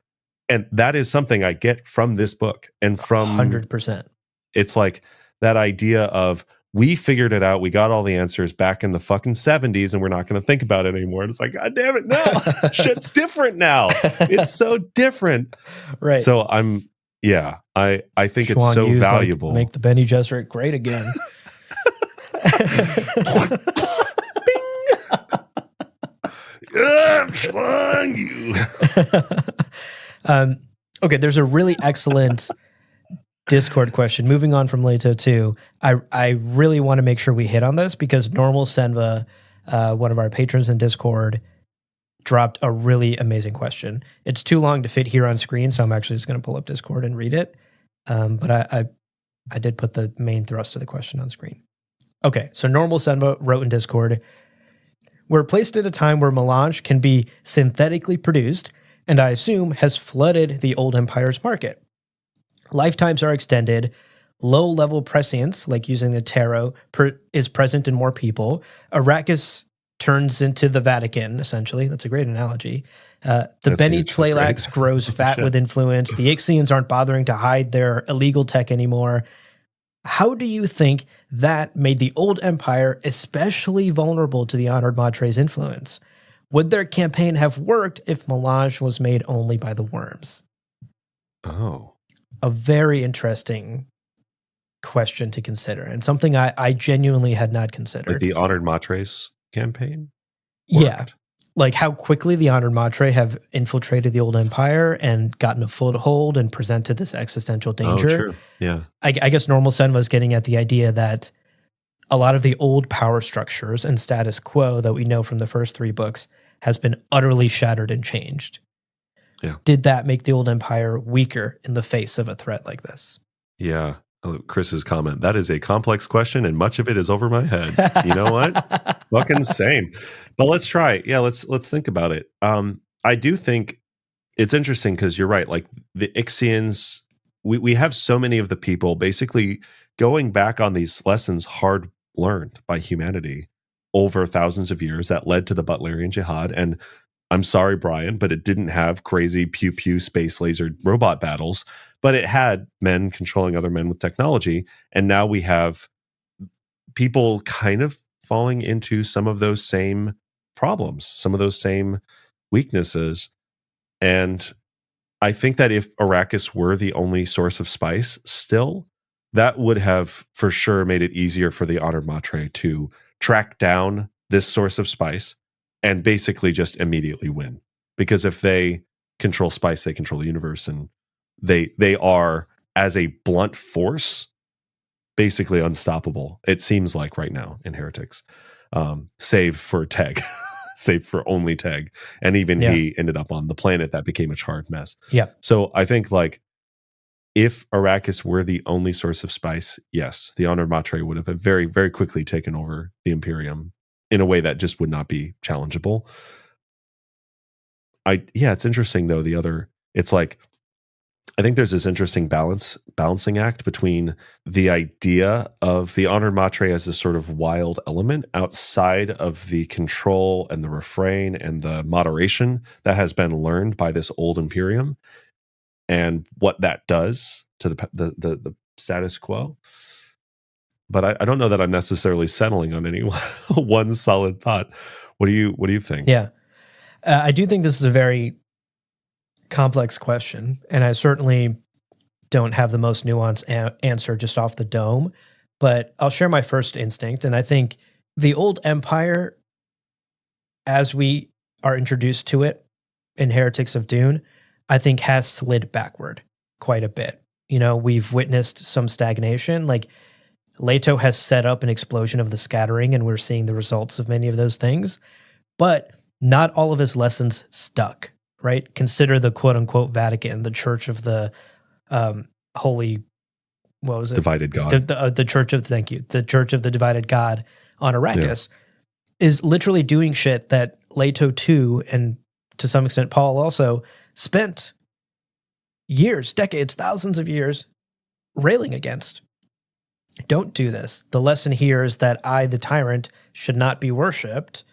and that is something I get from this book and from 100%. It's like that idea of, we figured it out. We got all the answers back in the fucking 70s and we're not going to think about it anymore. And it's like, God damn it. No, shit's different now. It's so different. Right. So I think it's so valuable. Like, make the Bene Gesserit great again. You. Okay, there's a really excellent Discord question. Moving on from Leto 2, I really want to make sure we hit on this because Normal Senva, one of our patrons in Discord, dropped a really amazing question. It's too long to fit here on screen, so I'm actually just going to pull up Discord and read it. But I did put the main thrust of the question on screen. Okay, so Normal Senva wrote in Discord, we're placed at a time where melange can be synthetically produced, and I assume has flooded the old empire's market. Lifetimes are extended. Low-level prescience, like using the tarot, is present in more people. Arrakis turns into the Vatican, essentially. That's a great analogy. The Bene Tleilax grows fat with influence. The Ixians aren't bothering to hide their illegal tech anymore. How do you think that made the old empire especially vulnerable to the Honored Matre's influence? Would their campaign have worked if melange was made only by the worms? Oh. A very interesting question to consider and something I genuinely had not considered. Like the Honored Matre's campaign? Yeah. Like how quickly the Honored Matre have infiltrated the old empire and gotten a foothold and presented this existential danger. Oh, true. Yeah. I guess Normal Sen was getting at the idea that a lot of the old power structures and status quo that we know from the first 3 books has been utterly shattered and changed. Yeah. Did that make the old empire weaker in the face of a threat like this? Yeah. Oh, Chris's comment. That is a complex question, and much of it is over my head. You know what? Fucking same. But let's try it. Yeah, let's think about it. I do think it's interesting because you're right. Like the Ixians, we have so many of the people basically going back on these lessons hard learned by humanity over thousands of years that led to the Butlerian Jihad. And I'm sorry, Brian, but it didn't have crazy pew-pew space laser robot battles, but it had men controlling other men with technology. And now we have people kind of falling into some of those same problems, some of those same weaknesses. And I think that if Arrakis were the only source of spice still, that would have for sure made it easier for the Honored Matre to track down this source of spice and basically just immediately win. Because if they control spice, they control the universe, and they are, as a blunt force, basically unstoppable. It seems like right now in Heretics, save for Teg, save for only Teg, and even he ended up on the planet that became a charred mess. Yeah. So I think like if Arrakis were the only source of spice, yes, the Honored Matre would have very, very quickly taken over the Imperium in a way that just would not be challengeable. It's interesting though. It's like, I think there's this interesting balancing act between the idea of the Honored Matre as this sort of wild element outside of the control and the refrain and the moderation that has been learned by this old Imperium, and what that does to the status quo. But I don't know that I'm necessarily settling on any one solid thought. What do you think? Yeah. I do think this is a very complex question, and I certainly don't have the most nuanced answer just off the dome, but I'll share my first instinct. And I think the old empire, as we are introduced to it in Heretics of Dune, I think has slid backward quite a bit. You know, we've witnessed some stagnation. Like, Leto has set up an explosion of the scattering, and we're seeing the results of many of those things. But not all of his lessons stuck, right? Consider the quote-unquote Vatican, the Church of the Holy, what was it? Divided God. The Church of, thank you, the Church of the Divided God on Arrakis is literally doing shit that Leto too, and to some extent Paul also, spent years, decades, thousands of years railing against. Don't do this. The lesson here is that I, the tyrant, should not be worshipped.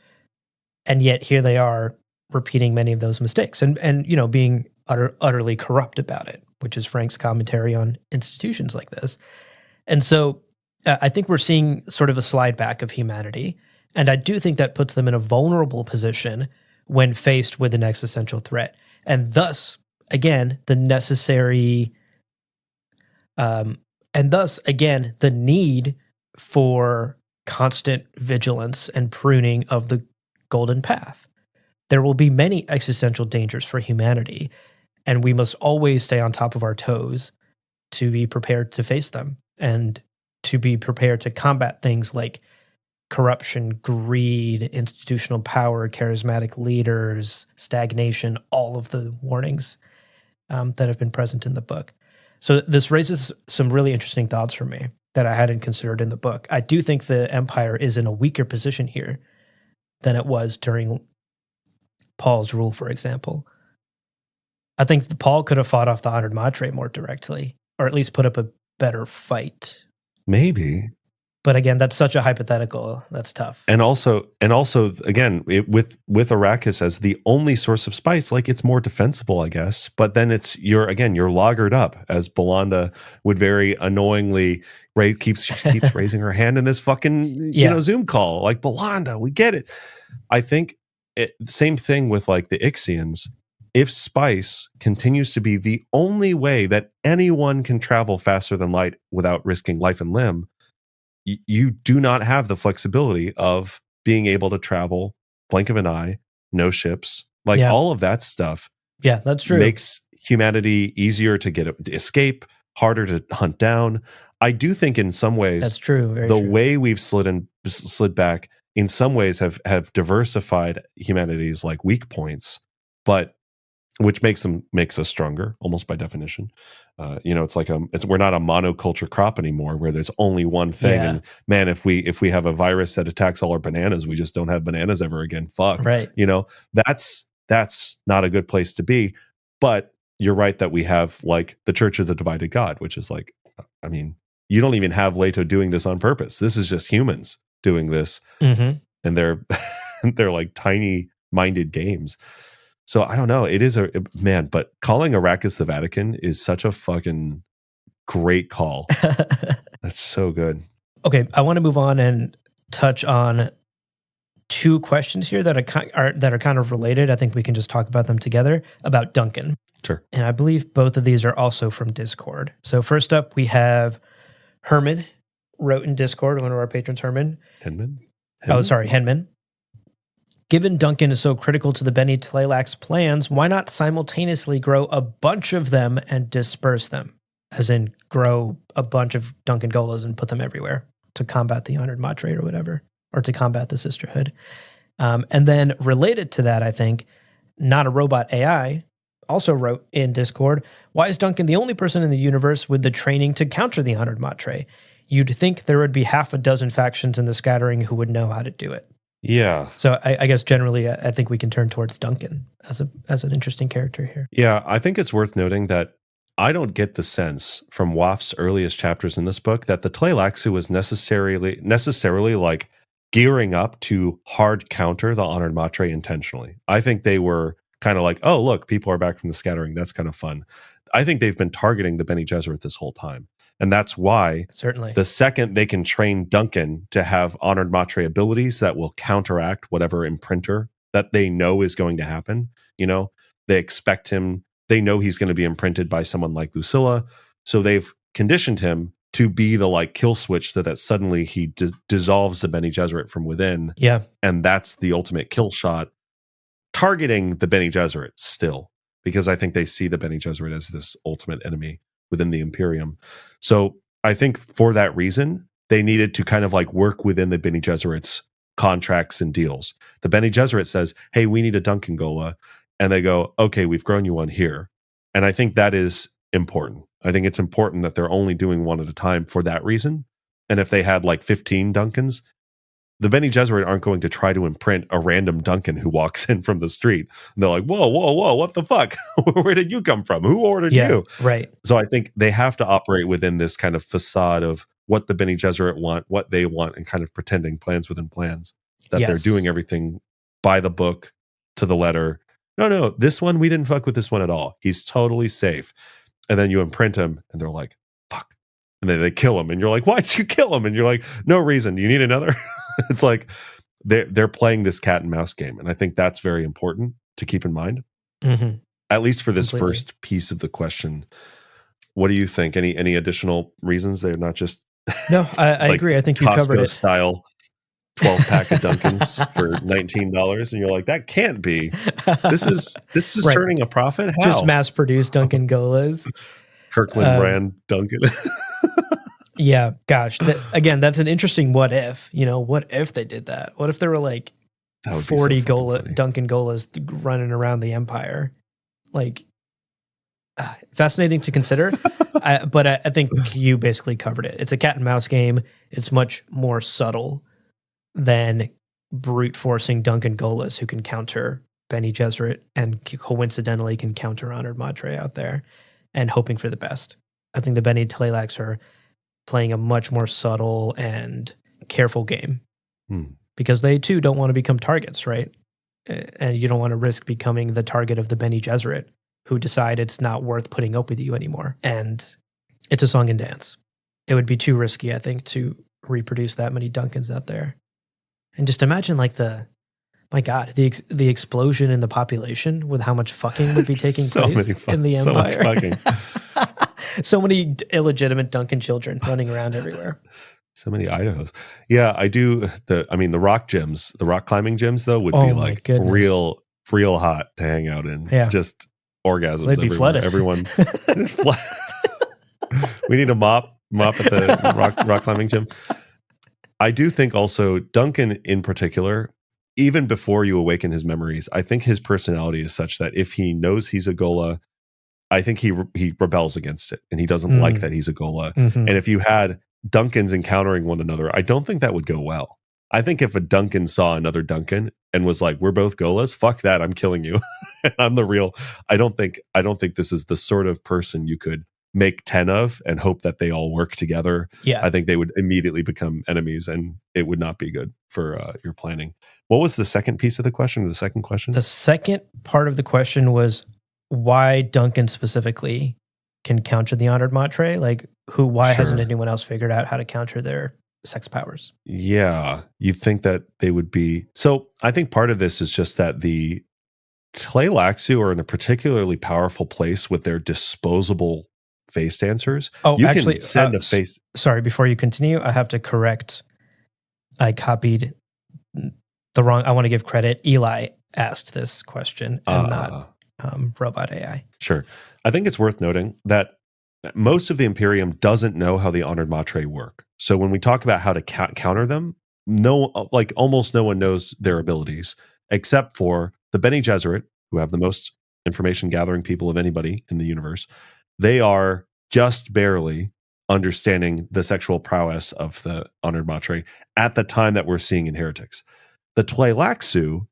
And yet here they are repeating many of those mistakes and you know, being utterly corrupt about it, which is Frank's commentary on institutions like this. And so I think we're seeing sort of a slide back of humanity. And I do think that puts them in a vulnerable position when faced with an existential threat. And thus, again, the need for constant vigilance and pruning of the golden path. There will be many existential dangers for humanity, and we must always stay on top of our toes to be prepared to face them and to be prepared to combat things like corruption, greed, institutional power, charismatic leaders, stagnation, all of the warnings that have been present in the book. So this raises some really interesting thoughts for me that I hadn't considered in the book. I do think the Empire is in a weaker position here than it was during Paul's rule, for example. I think Paul could have fought off the Honored Matre more directly, or at least put up a better fight. Maybe. But again, that's such a hypothetical. That's tough. And also, again, with Arrakis as the only source of spice, like, it's more defensible, I guess. But then you're lagered up, as Belanda would very annoyingly keeps raising her hand in this fucking Zoom call. Like, Belanda, we get it. I think same thing with like the Ixians. If spice continues to be the only way that anyone can travel faster than light without risking life and limb, you do not have the flexibility of being able to travel blink of an eye, no ships, like all of that stuff. Yeah, that's true. Makes humanity easier to escape, harder to hunt down. I do think in some ways that's true. Way we've slid back in some ways have diversified humanity's like weak points, but which makes us stronger almost by definition. It's like we're not a monoculture crop anymore where there's only one thing. Yeah. And man, if we have a virus that attacks all our bananas, we just don't have bananas ever again. Fuck. Right. That's not a good place to be. But you're right that we have like the Church of the Divided God, which is like, I mean, you don't even have Leto doing this on purpose. This is just humans doing this. Mm-hmm. And they're like tiny minded games. So I don't know. It is but calling Arrakis the Vatican is such a fucking great call. That's so good. Okay, I want to move on and touch on two questions here that are kind of related. I think we can just talk about them together about Duncan. Sure. And I believe both of these are also from Discord. So first up, we have Herman wrote in Discord, one of our patrons, Herman. Henman? Oh, sorry, Henman. Given Duncan is so critical to the Bene Tleilax's plans, why not simultaneously grow a bunch of them and disperse them? As in, grow a bunch of Duncan Golas and put them everywhere to combat the Honored Matre or whatever, or to combat the Sisterhood. And then related to that, I think, Not a Robot AI also wrote in Discord, why is Duncan the only person in the universe with the training to counter the Honored Matre? You'd think there would be half a dozen factions in the Scattering who would know how to do it. Yeah. So I guess generally, I think we can turn towards Duncan as an interesting character here. Yeah, I think it's worth noting that I don't get the sense from Waff's earliest chapters in this book that the Tleilaxu was necessarily like gearing up to hard counter the Honored Matre intentionally. I think they were kind of like, oh, look, people are back from the Scattering. That's kind of fun. I think they've been targeting the Bene Gesserit this whole time. And that's why certainly the second they can train Duncan to have Honored Matre abilities that will counteract whatever imprinter that they know is going to happen, they expect him, they know he's going to be imprinted by someone like Lucilla. So they've conditioned him to be the like kill switch so that suddenly he dissolves the Bene Gesserit from within. Yeah. And that's the ultimate kill shot, targeting the Bene Gesserit still, because I think they see the Bene Gesserit as this ultimate enemy within the Imperium. So I think for that reason, they needed to kind of like work within the Bene Gesserit's contracts and deals. The Bene Gesserit says, hey, we need a Duncan Gola. And they go, okay, we've grown you one here. And I think that is important. I think it's important that they're only doing one at a time for that reason. And if they had like 15 Duncans, the Bene Gesserit aren't going to try to imprint a random Duncan who walks in from the street. And they're like, whoa, what the fuck? Where did you come from? Who ordered you? Right. So I think they have to operate within this kind of facade of what the Bene Gesserit want, what they want, and kind of pretending plans within plans, that they're doing everything by the book to the letter. No, this one, we didn't fuck with this one at all. He's totally safe. And then you imprint him and they're like, fuck. And then they kill him and you're like, why'd you kill him? And you're like, no reason. You need another? It's like they're playing this cat and mouse game. And I think that's very important to keep in mind. Mm-hmm. At least for this first piece of the question. What do you think? Any additional reasons? They're not just no, I like agree. I think you Costco covered it. Style 12-pack of Duncans for $19, and you're like, that can't be. This is right. Turning a profit. How? Just mass-produced Duncan Golas, Kirkland brand Duncan. Yeah, gosh. Again, that's an interesting what if. What if they did that? What if there were like 40 Duncan Golas running around the Empire? Like, fascinating to consider. But I think you basically covered it. It's a cat and mouse game. It's much more subtle than brute forcing Duncan Golas who can counter Bene Gesserit and coincidentally can counter Honored Matre out there and hoping for the best. I think the Bene Tleilax are playing a much more subtle and careful game because they too don't want to become targets, right? And you don't want to risk becoming the target of the Bene Gesserit who decide it's not worth putting up with you anymore. And it's a song and dance. It would be too risky, I think, to reproduce that many Duncans out there. And just imagine like the explosion in the population with how much fucking would be taking place in the Empire. So much fucking. So many illegitimate Duncan children running around everywhere. So many Idahos. Yeah, I do. The rock gyms, the rock climbing gyms, though, would be like real hot to hang out in. Yeah. Just orgasms. They'd be everywhere. flooded. Everyone. We need a mop at the rock climbing gym. I do think also Duncan in particular, even before you awaken his memories, I think his personality is such that if he knows he's a Gola, I think he rebels against it and he doesn't like that he's a Gola. Mm-hmm. And if you had Duncans encountering one another, I don't think that would go well. I think if a Duncan saw another Duncan and was like, we're both Golas, fuck that, I'm killing you. I'm the real. I don't think this is the sort of person you could make 10 of and hope that they all work together. Yeah. I think they would immediately become enemies and it would not be good for your planning. What was the second piece of the question? The second question? The second part of the question was why Duncan specifically can counter the Honored Matre? Like, why hasn't anyone else figured out how to counter their sex powers? Yeah. You think that they would be... So I think part of this is just that the Tleilaxu are in a particularly powerful place with their disposable face dancers. Oh, you actually, can send a face... Sorry, before you continue, I have to correct. I copied I want to give credit. Eli asked this question and not Robot AI. Sure. I think it's worth noting that most of the Imperium doesn't know how the Honored Matre work. So when we talk about how to counter them, almost no one knows their abilities except for the Bene Gesserit, who have the most information gathering people of anybody in the universe. They are just barely understanding the sexual prowess of the Honored Matre at the time that we're seeing in Heretics. The Tleilaxu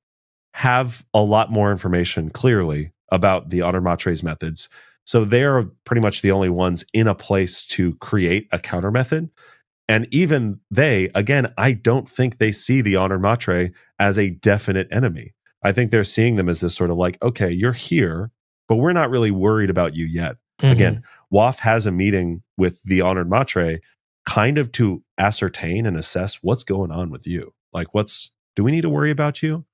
have a lot more information clearly about the Honored Matre's methods. So they're pretty much the only ones in a place to create a counter method. And even they, again, I don't think they see the Honored Matre as a definite enemy. I think they're seeing them as this sort of like, okay, you're here, but we're not really worried about you yet. Mm-hmm. Again, Waff has a meeting with the Honored Matre kind of to ascertain and assess what's going on with you. Like, do we need to worry about you?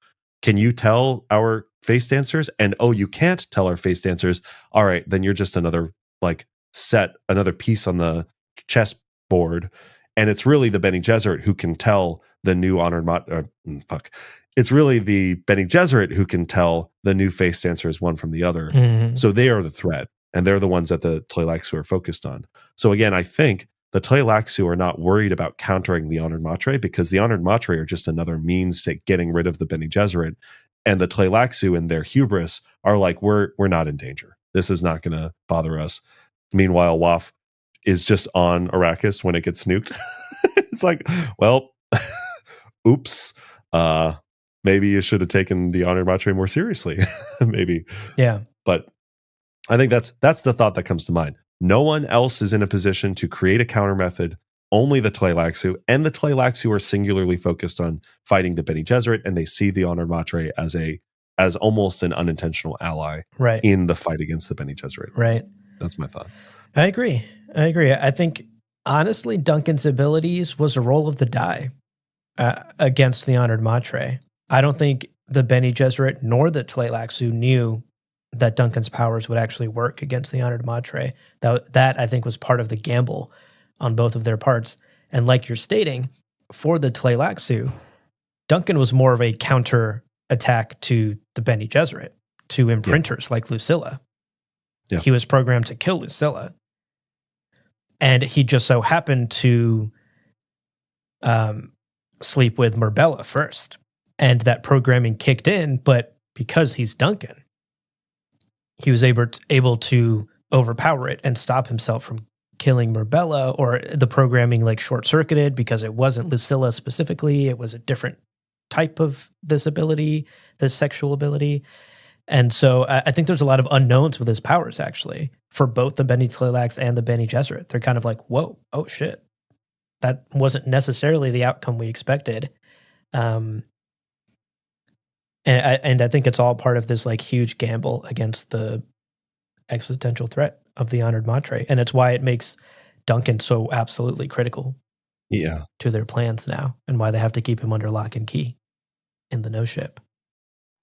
Can you tell our face dancers? And you can't tell our face dancers. All right, then you're just another another piece on the chessboard. And it's really the Bene Gesserit who can tell the new Honored It's really the Bene Gesserit who can tell the new face dancers one from the other. Mm-hmm. So they are the threat, and they're the ones that the Tleilaxu are focused on. So again, I think the Tleilaxu are not worried about countering the Honored Matre because the Honored Matre are just another means to getting rid of the Bene Gesserit. And the Tleilaxu in their hubris are like, we're not in danger. This is not going to bother us. Meanwhile, Waff is just on Arrakis when it gets nuked. It's like, well, oops. Maybe you should have taken the Honored Matre more seriously. Maybe. Yeah. But I think that's the thought that comes to mind. No one else is in a position to create a counter method. Only the Tleilaxu, and the Tleilaxu are singularly focused on fighting the Bene Gesserit, and they see the Honored Matre as almost an unintentional ally in the fight against the Bene Gesserit. Right. That's my thought. I agree. I think, honestly, Duncan's abilities was a roll of the die against the Honored Matre. I don't think the Bene Gesserit nor the Tleilaxu knew that Duncan's powers would actually work against the Honored Matre. That I think was part of the gamble on both of their parts. And like you're stating, for the Tleilaxu, Duncan was more of a counter attack to the Bene Gesserit, to imprinters like Lucilla. Yeah. He was programmed to kill Lucilla. And he just so happened to sleep with Marbella first. And that programming kicked in, but because he's Duncan, he was able to overpower it and stop himself from killing Marbella, or the programming short-circuited because it wasn't Lucilla specifically. It was a different type of this ability, this sexual ability. And so I think there's a lot of unknowns with his powers, actually, for both the Bene Tleilax and the Bene Gesserit. They're kind of like, whoa, oh shit. That wasn't necessarily the outcome we expected. And I think it's all part of this huge gamble against the existential threat of the Honored Matre. And it's why it makes Duncan so absolutely critical to their plans now, and why they have to keep him under lock and key in the no ship.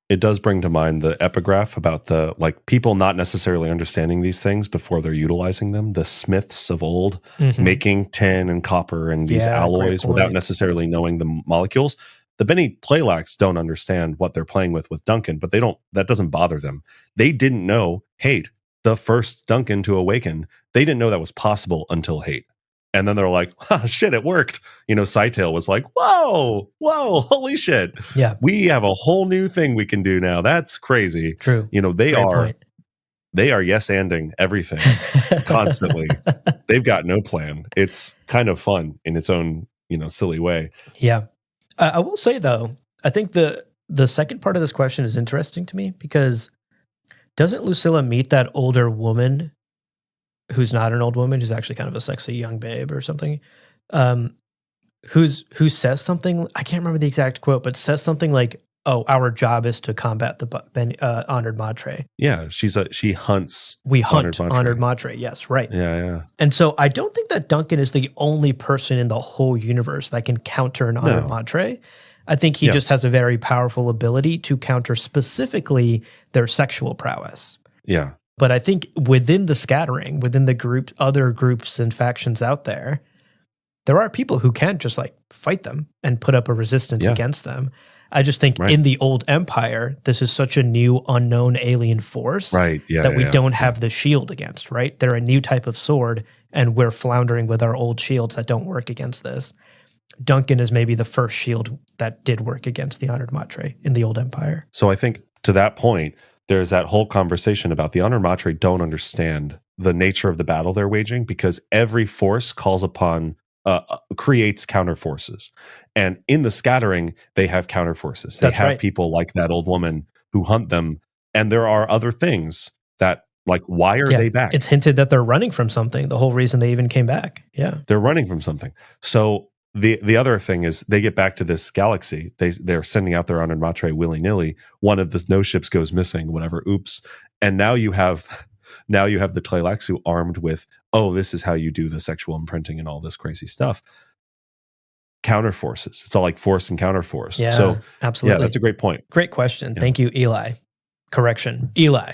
It does bring to mind the epigraph about the people not necessarily understanding these things before they're utilizing them. The smiths of old making tin and copper and these alloys without necessarily knowing the molecules. The Bene Tleilax don't understand what they're playing with Duncan, but that doesn't bother them. They didn't know Hate, the first Duncan to awaken. They didn't know that was possible until Hate. And then they're like, oh, shit, it worked. Cytail was like, whoa, holy shit. Yeah. We have a whole new thing we can do now. That's crazy. True. They are yes-anding everything constantly. They've got no plan. It's kind of fun in its own, silly way. Yeah. I will say, though, I think the second part of this question is interesting to me because doesn't Lucilla meet that older woman who's not an old woman, who's actually kind of a sexy young babe or something, who says something, I can't remember the exact quote, but says something like, oh, our job is to combat the Honored Matre. Yeah, she hunts. We hunt Honored Matre. Yes, right. Yeah. And so I don't think that Duncan is the only person in the whole universe that can counter an Honored Matre. I think he just has a very powerful ability to counter specifically their sexual prowess. Yeah. But I think within the scattering, within the other groups and factions out there, there are people who can just like fight them and put up a resistance Yeah. against them. I just think Right. in the old empire, this is such a new unknown alien force Right. Yeah. that we yeah, don't yeah. have the shield against, right? They're a new type of sword, and we're floundering with our old shields that don't work against this. Duncan is maybe the first shield that did work against the Honored Matre in the old empire. So I think to that point, there's that whole conversation about the Honored Matre don't understand the nature of the battle they're waging, because every force calls upon, creates counter forces. And in the scattering, they have counter forces. They That's have right. people like that old woman who hunt them. And there are other things that, like, why are they back? It's hinted that they're running from something. The whole reason they even came back. Yeah. They're running from something. So the other thing is they get back to this galaxy. They're sending out their Honored Matre willy nilly. One of the no ships goes missing. Whatever. Oops. And now you have the Tleilaxu armed with, oh, this is how you do the sexual imprinting and all this crazy stuff. Counter forces. It's all like force and counter force. Yeah. So Absolutely. yeah, that's a great point. Great question. Yeah. Thank you, Eli. Correction. Eli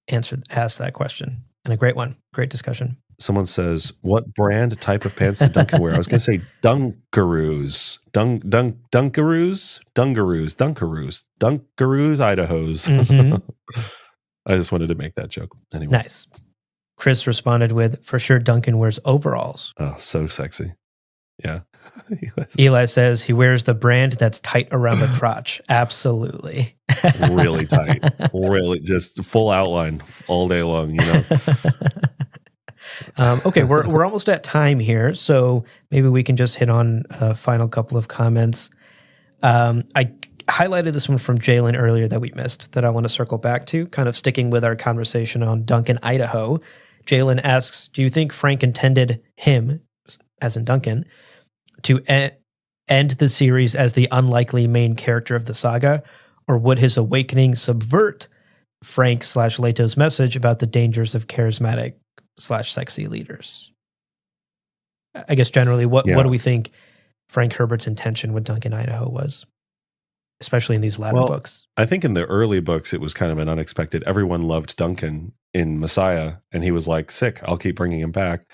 asked that question. And a great one. Great discussion. Someone says, what brand type of pants did Duncan wear? I was going to say Dunkaroos. Dunkaroos, Idahos. Mm-hmm. I just wanted to make that joke. Anyway. Nice. Chris responded with, for sure Duncan wears overalls. Oh, so sexy. Yeah. Eli says he wears the brand that's tight around the crotch. Absolutely. Really tight. Really just full outline all day long, you know. Okay, we're almost at time here, so maybe we can just hit on a final couple of comments. I highlighted this one from Jalen earlier that we missed that I want to circle back to, kind of sticking with our conversation on Duncan, Idaho. Jalen asks, do you think Frank intended him, as in Duncan, to end the series as the unlikely main character of the saga, or would his awakening subvert Frank/Leto's message about the dangers of charismatic/sexy leaders? I guess generally, what do we think Frank Herbert's intention with Duncan, Idaho was, especially in these latter books? I think in the early books, it was kind of an unexpected. Everyone loved Duncan in Messiah, and he was like, sick, I'll keep bringing him back.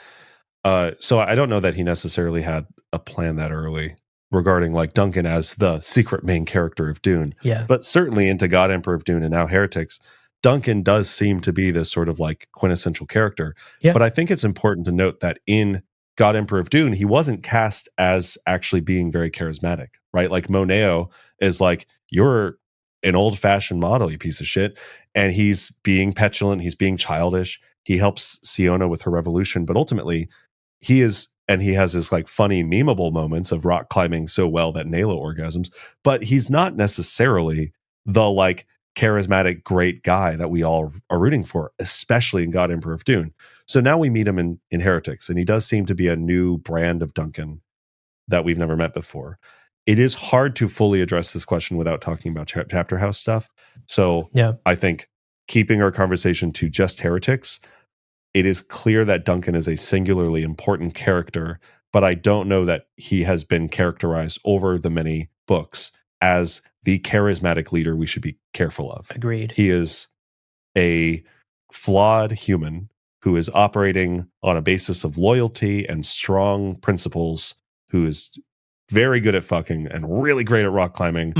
So I don't know that he necessarily had a plan that early regarding like Duncan as the secret main character of Dune. Yeah. But certainly into God Emperor of Dune and now Heretics, Duncan does seem to be this sort of like quintessential character. Yeah. But I think it's important to note that in God Emperor of Dune, he wasn't cast as actually being very charismatic, right? Like Moneo is like, you're an old-fashioned model, you piece of shit. And he's being petulant, he's being childish. He helps Siona with her revolution, but ultimately he has his like funny memeable moments of rock climbing so well that Nayla orgasms, but he's not necessarily the like charismatic great guy that we all are rooting for, especially in God Emperor of Dune. So now we meet him in Heretics, and he does seem to be a new brand of Duncan that we've never met before. It is hard to fully address this question without talking about chapter house stuff. So yeah. I think keeping our conversation to just Heretics, it is clear that Duncan is a singularly important character, but I don't know that he has been characterized over the many books as the charismatic leader we should be careful of. Agreed. He is a flawed human who is operating on a basis of loyalty and strong principles, who is very good at fucking and really great at rock climbing.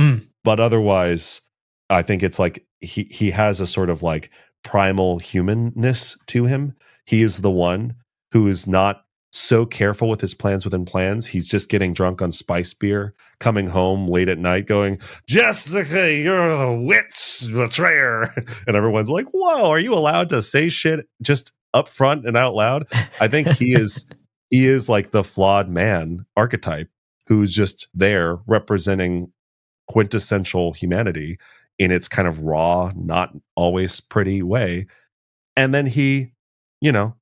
But otherwise, I think it's like he has a sort of like primal humanness to him. He is the one who is not so careful with his plans within plans. He's just getting drunk on spice beer, coming home late at night going, Jessica, you're the witch betrayer. And everyone's like, whoa, are you allowed to say shit just up front and out loud? I think he is like the flawed man archetype who's just there representing quintessential humanity in its kind of raw, not always pretty way. And then he, to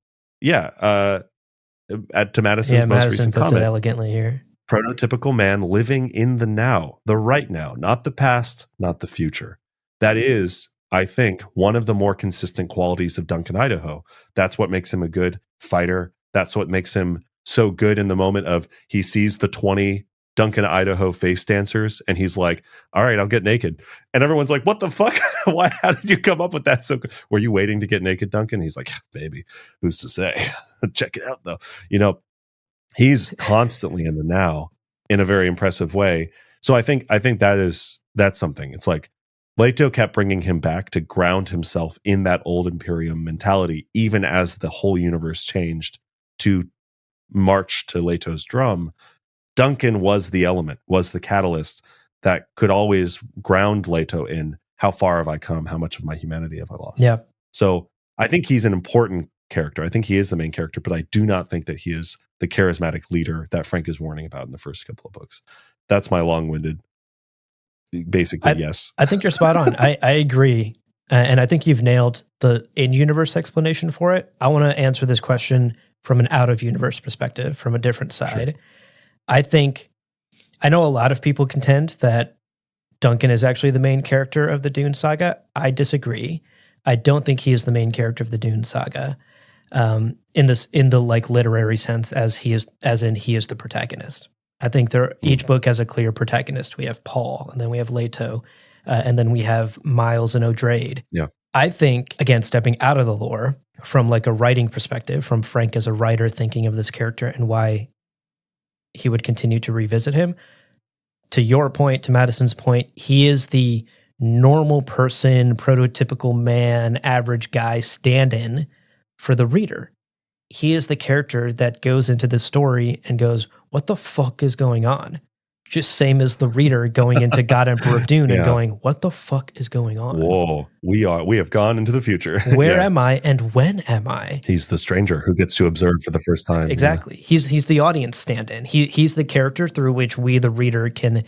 Madison's most Madison recent puts comment, it elegantly here. prototypical man living in the now, the right now, not the past, not the future. That is, I think, one of the more consistent qualities of Duncan Idaho. That's what makes him a good fighter. That's what makes him so good in the moment of he sees the 20 Duncan Idaho face dancers and he's like, all right, I'll get naked. And everyone's like, what the fuck? Why? How did you come up with that? So were you waiting to get naked, Duncan? He's like, baby, who's to say? Check it out though. He's constantly in the now in a very impressive way. So I think that's something. It's like Leto kept bringing him back to ground himself in that old Imperium mentality, even as the whole universe changed to march to Leto's drum. Duncan was the element, was the catalyst that could always ground Leto in how far have I come? How much of my humanity have I lost? Yeah. So I think he's an important character. I think he is the main character, but I do not think that he is the charismatic leader that Frank is warning about in the first couple of books. That's my long-winded, basically, yes. I think you're spot on. I agree. And I think you've nailed the in-universe explanation for it. I want to answer this question from an out-of-universe perspective, from a different side. Sure. I know a lot of people contend that Duncan is actually the main character of the Dune saga. I disagree. I don't think he is the main character of the Dune saga, in the like literary sense, as he is the protagonist. I think each book has a clear protagonist. We have Paul, and then we have Leto, and then we have Miles and Odrade. Yeah. I think, again, stepping out of the lore from like a writing perspective, from Frank as a writer thinking of this character and why he would continue to revisit him. To your point, to Madison's point, he is the normal person, prototypical man, average guy stand-in for the reader. He is the character that goes into the story and goes, what the fuck is going on? Just same as the reader going into God Emperor of Dune and going, what the fuck is going on? Whoa, we have gone into the future. Where am I and when am I? He's the stranger who gets to observe for the first time. Exactly. Yeah. He's the audience stand-in. He's the character through which we, the reader, can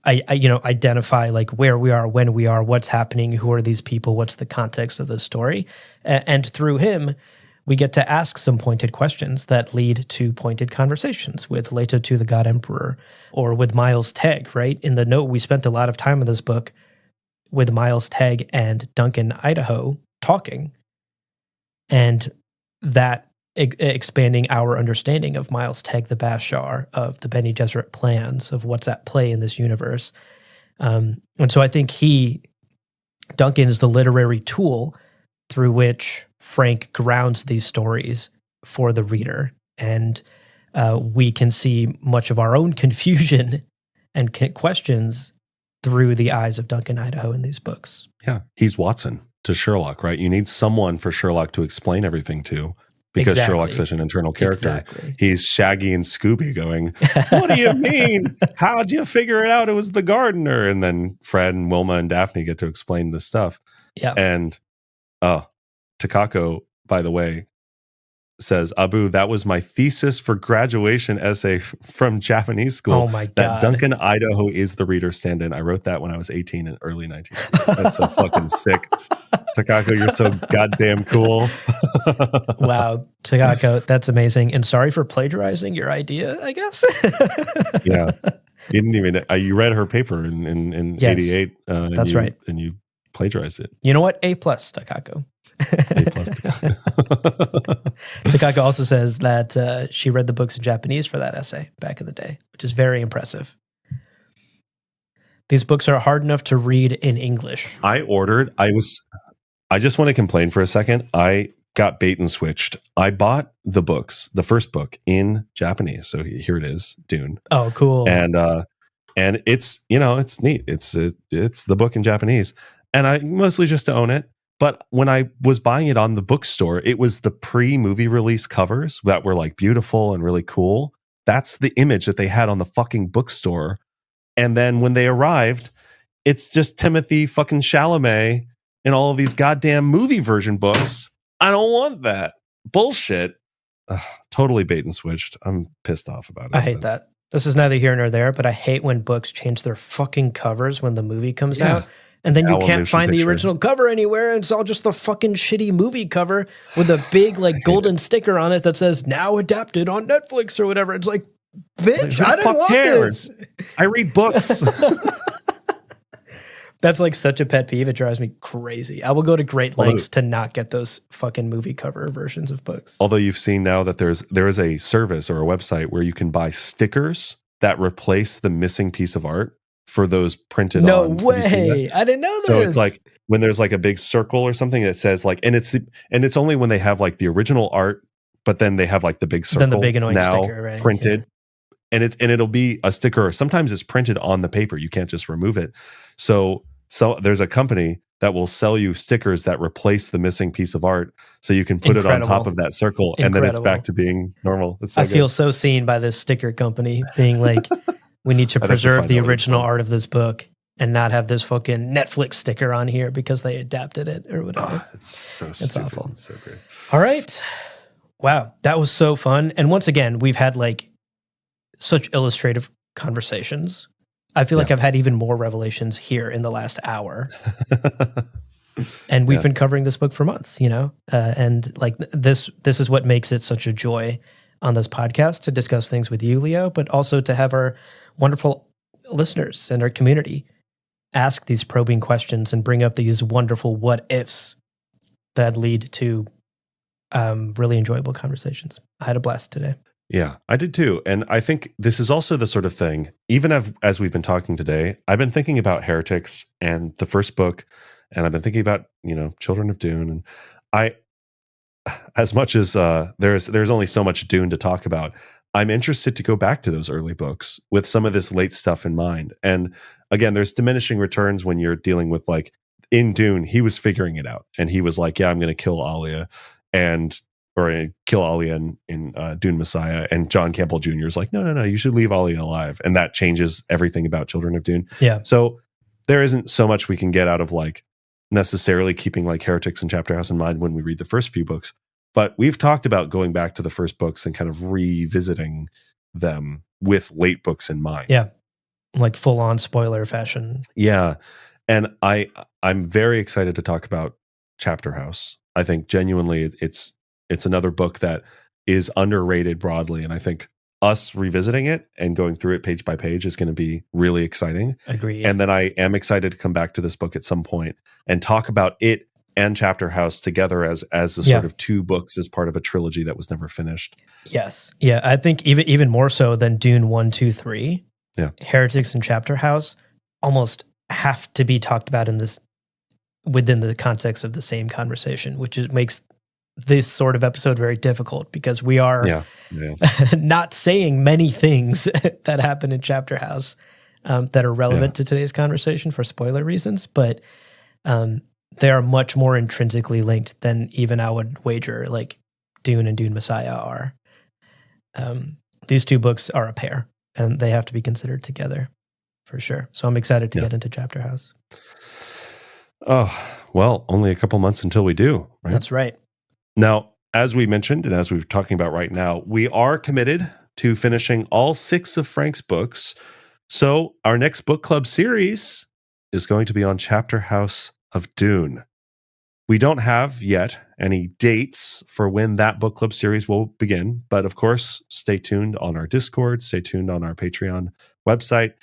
identify like where we are, when we are, what's happening, who are these people, what's the context of the story. And through him, we get to ask some pointed questions that lead to pointed conversations with Leto to the God Emperor or with Miles Tegg, right? In the note, we spent a lot of time in this book with Miles Tegg and Duncan Idaho talking, and that expanding our understanding of Miles Tegg, the Bashar, of the Bene Gesserit plans, of what's at play in this universe. And so I think Duncan is the literary tool through which Frank grounds these stories for the reader. And we can see much of our own confusion and questions through the eyes of Duncan Idaho in these books. Yeah, he's Watson to Sherlock, right? You need someone for Sherlock to explain everything to, because Sherlock's such an internal character. Exactly. He's Shaggy and Scooby going, what do you mean? How'd you figure it out? It was the gardener. And then Fred and Wilma and Daphne get to explain this stuff. Yeah. And Takako, by the way, says, Abu, that was my thesis for graduation essay from Japanese school. Oh my God. That Duncan Idaho is the reader stand-in. I wrote that when I was 18 in early 1990s. That's so fucking sick. Takako, you're so goddamn cool. Wow, Takako, that's amazing. And sorry for plagiarizing your idea, I guess. Yeah. You didn't even, you read her paper in Yes, 88. That's right. And you plagiarized it. You know what? A+, Takako. A+. Takako also says that she read the books in Japanese for that essay back in the day, which is very impressive. These books are hard enough to read in English. I just want to complain for a second. I got bait and switched. I bought the books, the first book in Japanese. So here it is, Dune. Oh, cool. And it's, it's neat. It's the book in Japanese. And I mostly just to own it. But when I was buying it on the bookstore, it was the pre-movie release covers that were like beautiful and really cool. That's the image that they had on the fucking bookstore. And then when they arrived, it's just Timothy fucking Chalamet in all of these goddamn movie version books. I don't want that. Bullshit. Ugh, totally bait and switched. I'm pissed off about it. I hate that. This is neither here nor there, but I hate when books change their fucking covers when the movie comes out. And then you can't find the original cover anywhere. And it's all just the fucking shitty movie cover with a big like golden sticker on it that says now adapted on Netflix or whatever. It's like, bitch, I didn't want this. I read books. That's like such a pet peeve. It drives me crazy. I will go to great lengths to not get those fucking movie cover versions of books. Although you've seen now that there is a service or a website where you can buy stickers that replace the missing piece of art for those printed on. No way. I didn't know this. So it's like when there's like a big circle or something that says like, and it's only when they have like the original art, but then they have like the big circle Then the big annoying now sticker, right? printed. And it'll be a sticker. Sometimes it's printed on the paper. You can't just remove it. So there's a company that will sell you stickers that replace the missing piece of art, so you can put it on top of that circle, and then it's back to being normal. It's so I feel so seen by this sticker company being like, we need to preserve the original art of this book and not have this fucking Netflix sticker on here because they adapted it or whatever. It's so it's stupid. Awful. It's so great. All right. Wow. That was so fun. And once again, we've had like such illustrative conversations. I feel like I've had even more revelations here in the last hour. And we've been covering this book for months, and like this is what makes it such a joy on this podcast to discuss things with you, Leo, but also to have our wonderful listeners and our community ask these probing questions and bring up these wonderful what ifs that lead to really enjoyable conversations. I had a blast today. Yeah, I did too. And I think this is also the sort of thing, even as we've been talking today, I've been thinking about Heretics and the first book, and I've been thinking about, Children of Dune. And as much as there's only so much Dune to talk about, I'm interested to go back to those early books with some of this late stuff in mind. And again, there's diminishing returns when you're dealing with, like, in Dune, he was figuring it out. And he was like, yeah, I'm going to kill Alia. Or kill Alia in Dune Messiah, and John Campbell Jr. is like, no, you should leave Alia alive, and that changes everything about Children of Dune. Yeah. So there isn't so much we can get out of like necessarily keeping like Heretics and Chapter House in mind when we read the first few books, but we've talked about going back to the first books and kind of revisiting them with late books in mind. Yeah, like full on spoiler fashion. Yeah, and I'm very excited to talk about Chapter House. I think genuinely it's another book that is underrated broadly. And I think us revisiting it and going through it page by page is going to be really exciting. Agreed. And then I am excited to come back to this book at some point and talk about it and Chapter House together as the sort of two books as part of a trilogy that was never finished. Yes. Yeah. I think even more so than Dune 1, 2, 3. Yeah. Heretics and Chapter House almost have to be talked about within the context of the same conversation, which makes this sort of episode very difficult because we are not saying many things that happen in Chapter House that are relevant to today's conversation for spoiler reasons, but they are much more intrinsically linked than even I would wager like Dune and Dune Messiah are. These two books are a pair, and they have to be considered together for sure. So I'm excited to get into Chapter House. Oh, well, only a couple months until we do, right? That's right. Now, as we mentioned, and as we're talking about right now, we are committed to finishing all 6 of Frank's books. So our next book club series is going to be on Chapter House of Dune. We don't have yet any dates for when that book club series will begin, but of course, stay tuned on our Discord, stay tuned on our Patreon website.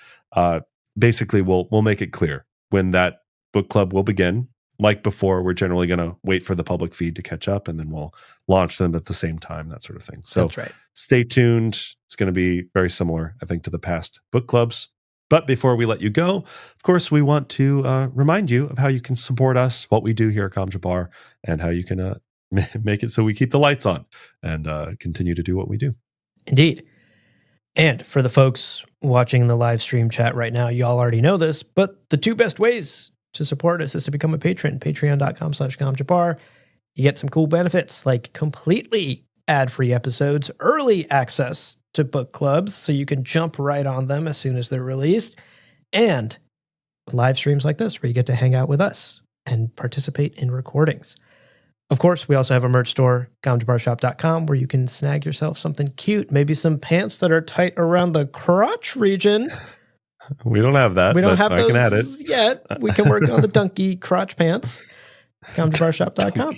Basically, we'll make it clear when that book club will begin. Like before, we're generally going to wait for the public feed to catch up, and then we'll launch them at the same time, that sort of thing. So that's right. Stay tuned. It's going to be very similar, I think, to the past book clubs. But before we let you go, of course, we want to remind you of how you can support us, what we do here at Gom Jabbar, and how you can make it so we keep the lights on and continue to do what we do. Indeed. And for the folks watching the live stream chat right now, y'all already know this, but the 2 best ways to support us is to become a patron, patreon.com/GomJabbar. You get some cool benefits like completely ad-free episodes, early access to book clubs, so you can jump right on them as soon as they're released, and live streams like this where you get to hang out with us and participate in recordings. Of course, we also have a merch store, gomjabarshop.com, where you can snag yourself something cute, maybe some pants that are tight around the crotch region. We don't have that. We don't have I those can add it yet. We can work on the donkey crotch pants. GomJabarShop.com.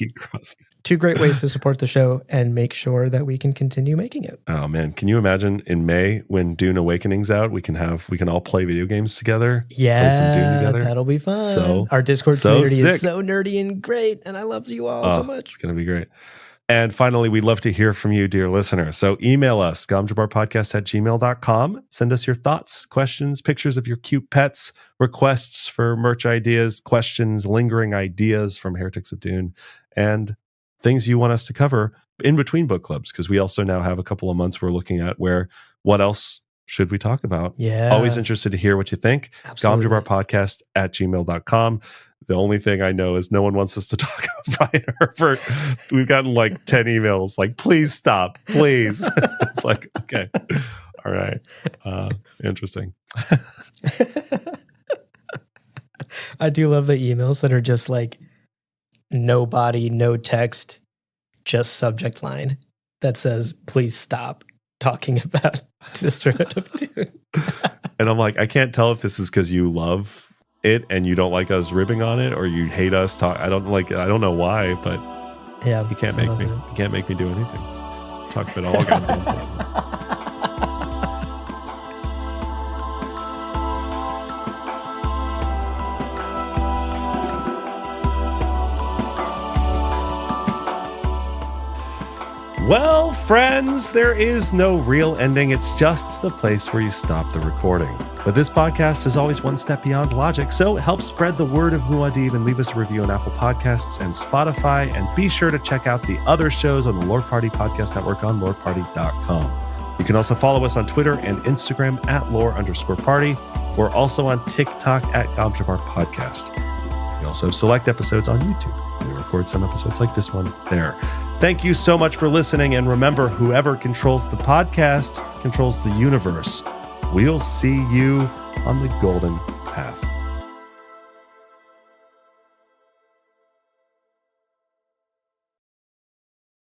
2 great ways to support the show and make sure that we can continue making it. Oh man, can you imagine in May when Dune Awakening's out, we can all play video games together? Yeah, play some Dune together. That'll be fun. Our Discord community sick. is so nerdy and great, and I love you all so much. It's gonna be great. And finally, we'd love to hear from you, dear listener. So email us, gomjabarpodcast@gmail.com. Send us your thoughts, questions, pictures of your cute pets, requests for merch ideas, questions, lingering ideas from Heretics of Dune, and things you want us to cover in between book clubs, because we also now have a couple of months we're looking at what else should we talk about? Yeah. Always interested to hear what you think. Absolutely. gomjabarpodcast@gmail.com. The only thing I know is no one wants us to talk about Brian Herbert. We've gotten like 10 emails like, please stop, please. It's like, okay. All right. Interesting. I do love the emails that are just like no body, no text, just subject line that says, please stop talking about Sisterhood of Dune. And I'm like, I can't tell if this is because you love it and you don't like us ribbing on it, or you hate us talk. I don't know why, but yeah, you can't make me do anything. Talk about all goddamn thing. Well, friends, there is no real ending. It's just the place where you stop the recording. But this podcast is always one step beyond logic, so help spread the word of Muad'Dib and leave us a review on Apple Podcasts and Spotify. And be sure to check out the other shows on the Lore Party Podcast Network on loreparty.com. You can also follow us on Twitter and Instagram @lore_party. We're also on TikTok @Gomjabar Podcast. We also have select episodes on YouTube. We record some episodes like this one there. Thank you so much for listening. And remember, whoever controls the podcast controls the universe. We'll see you on the golden path.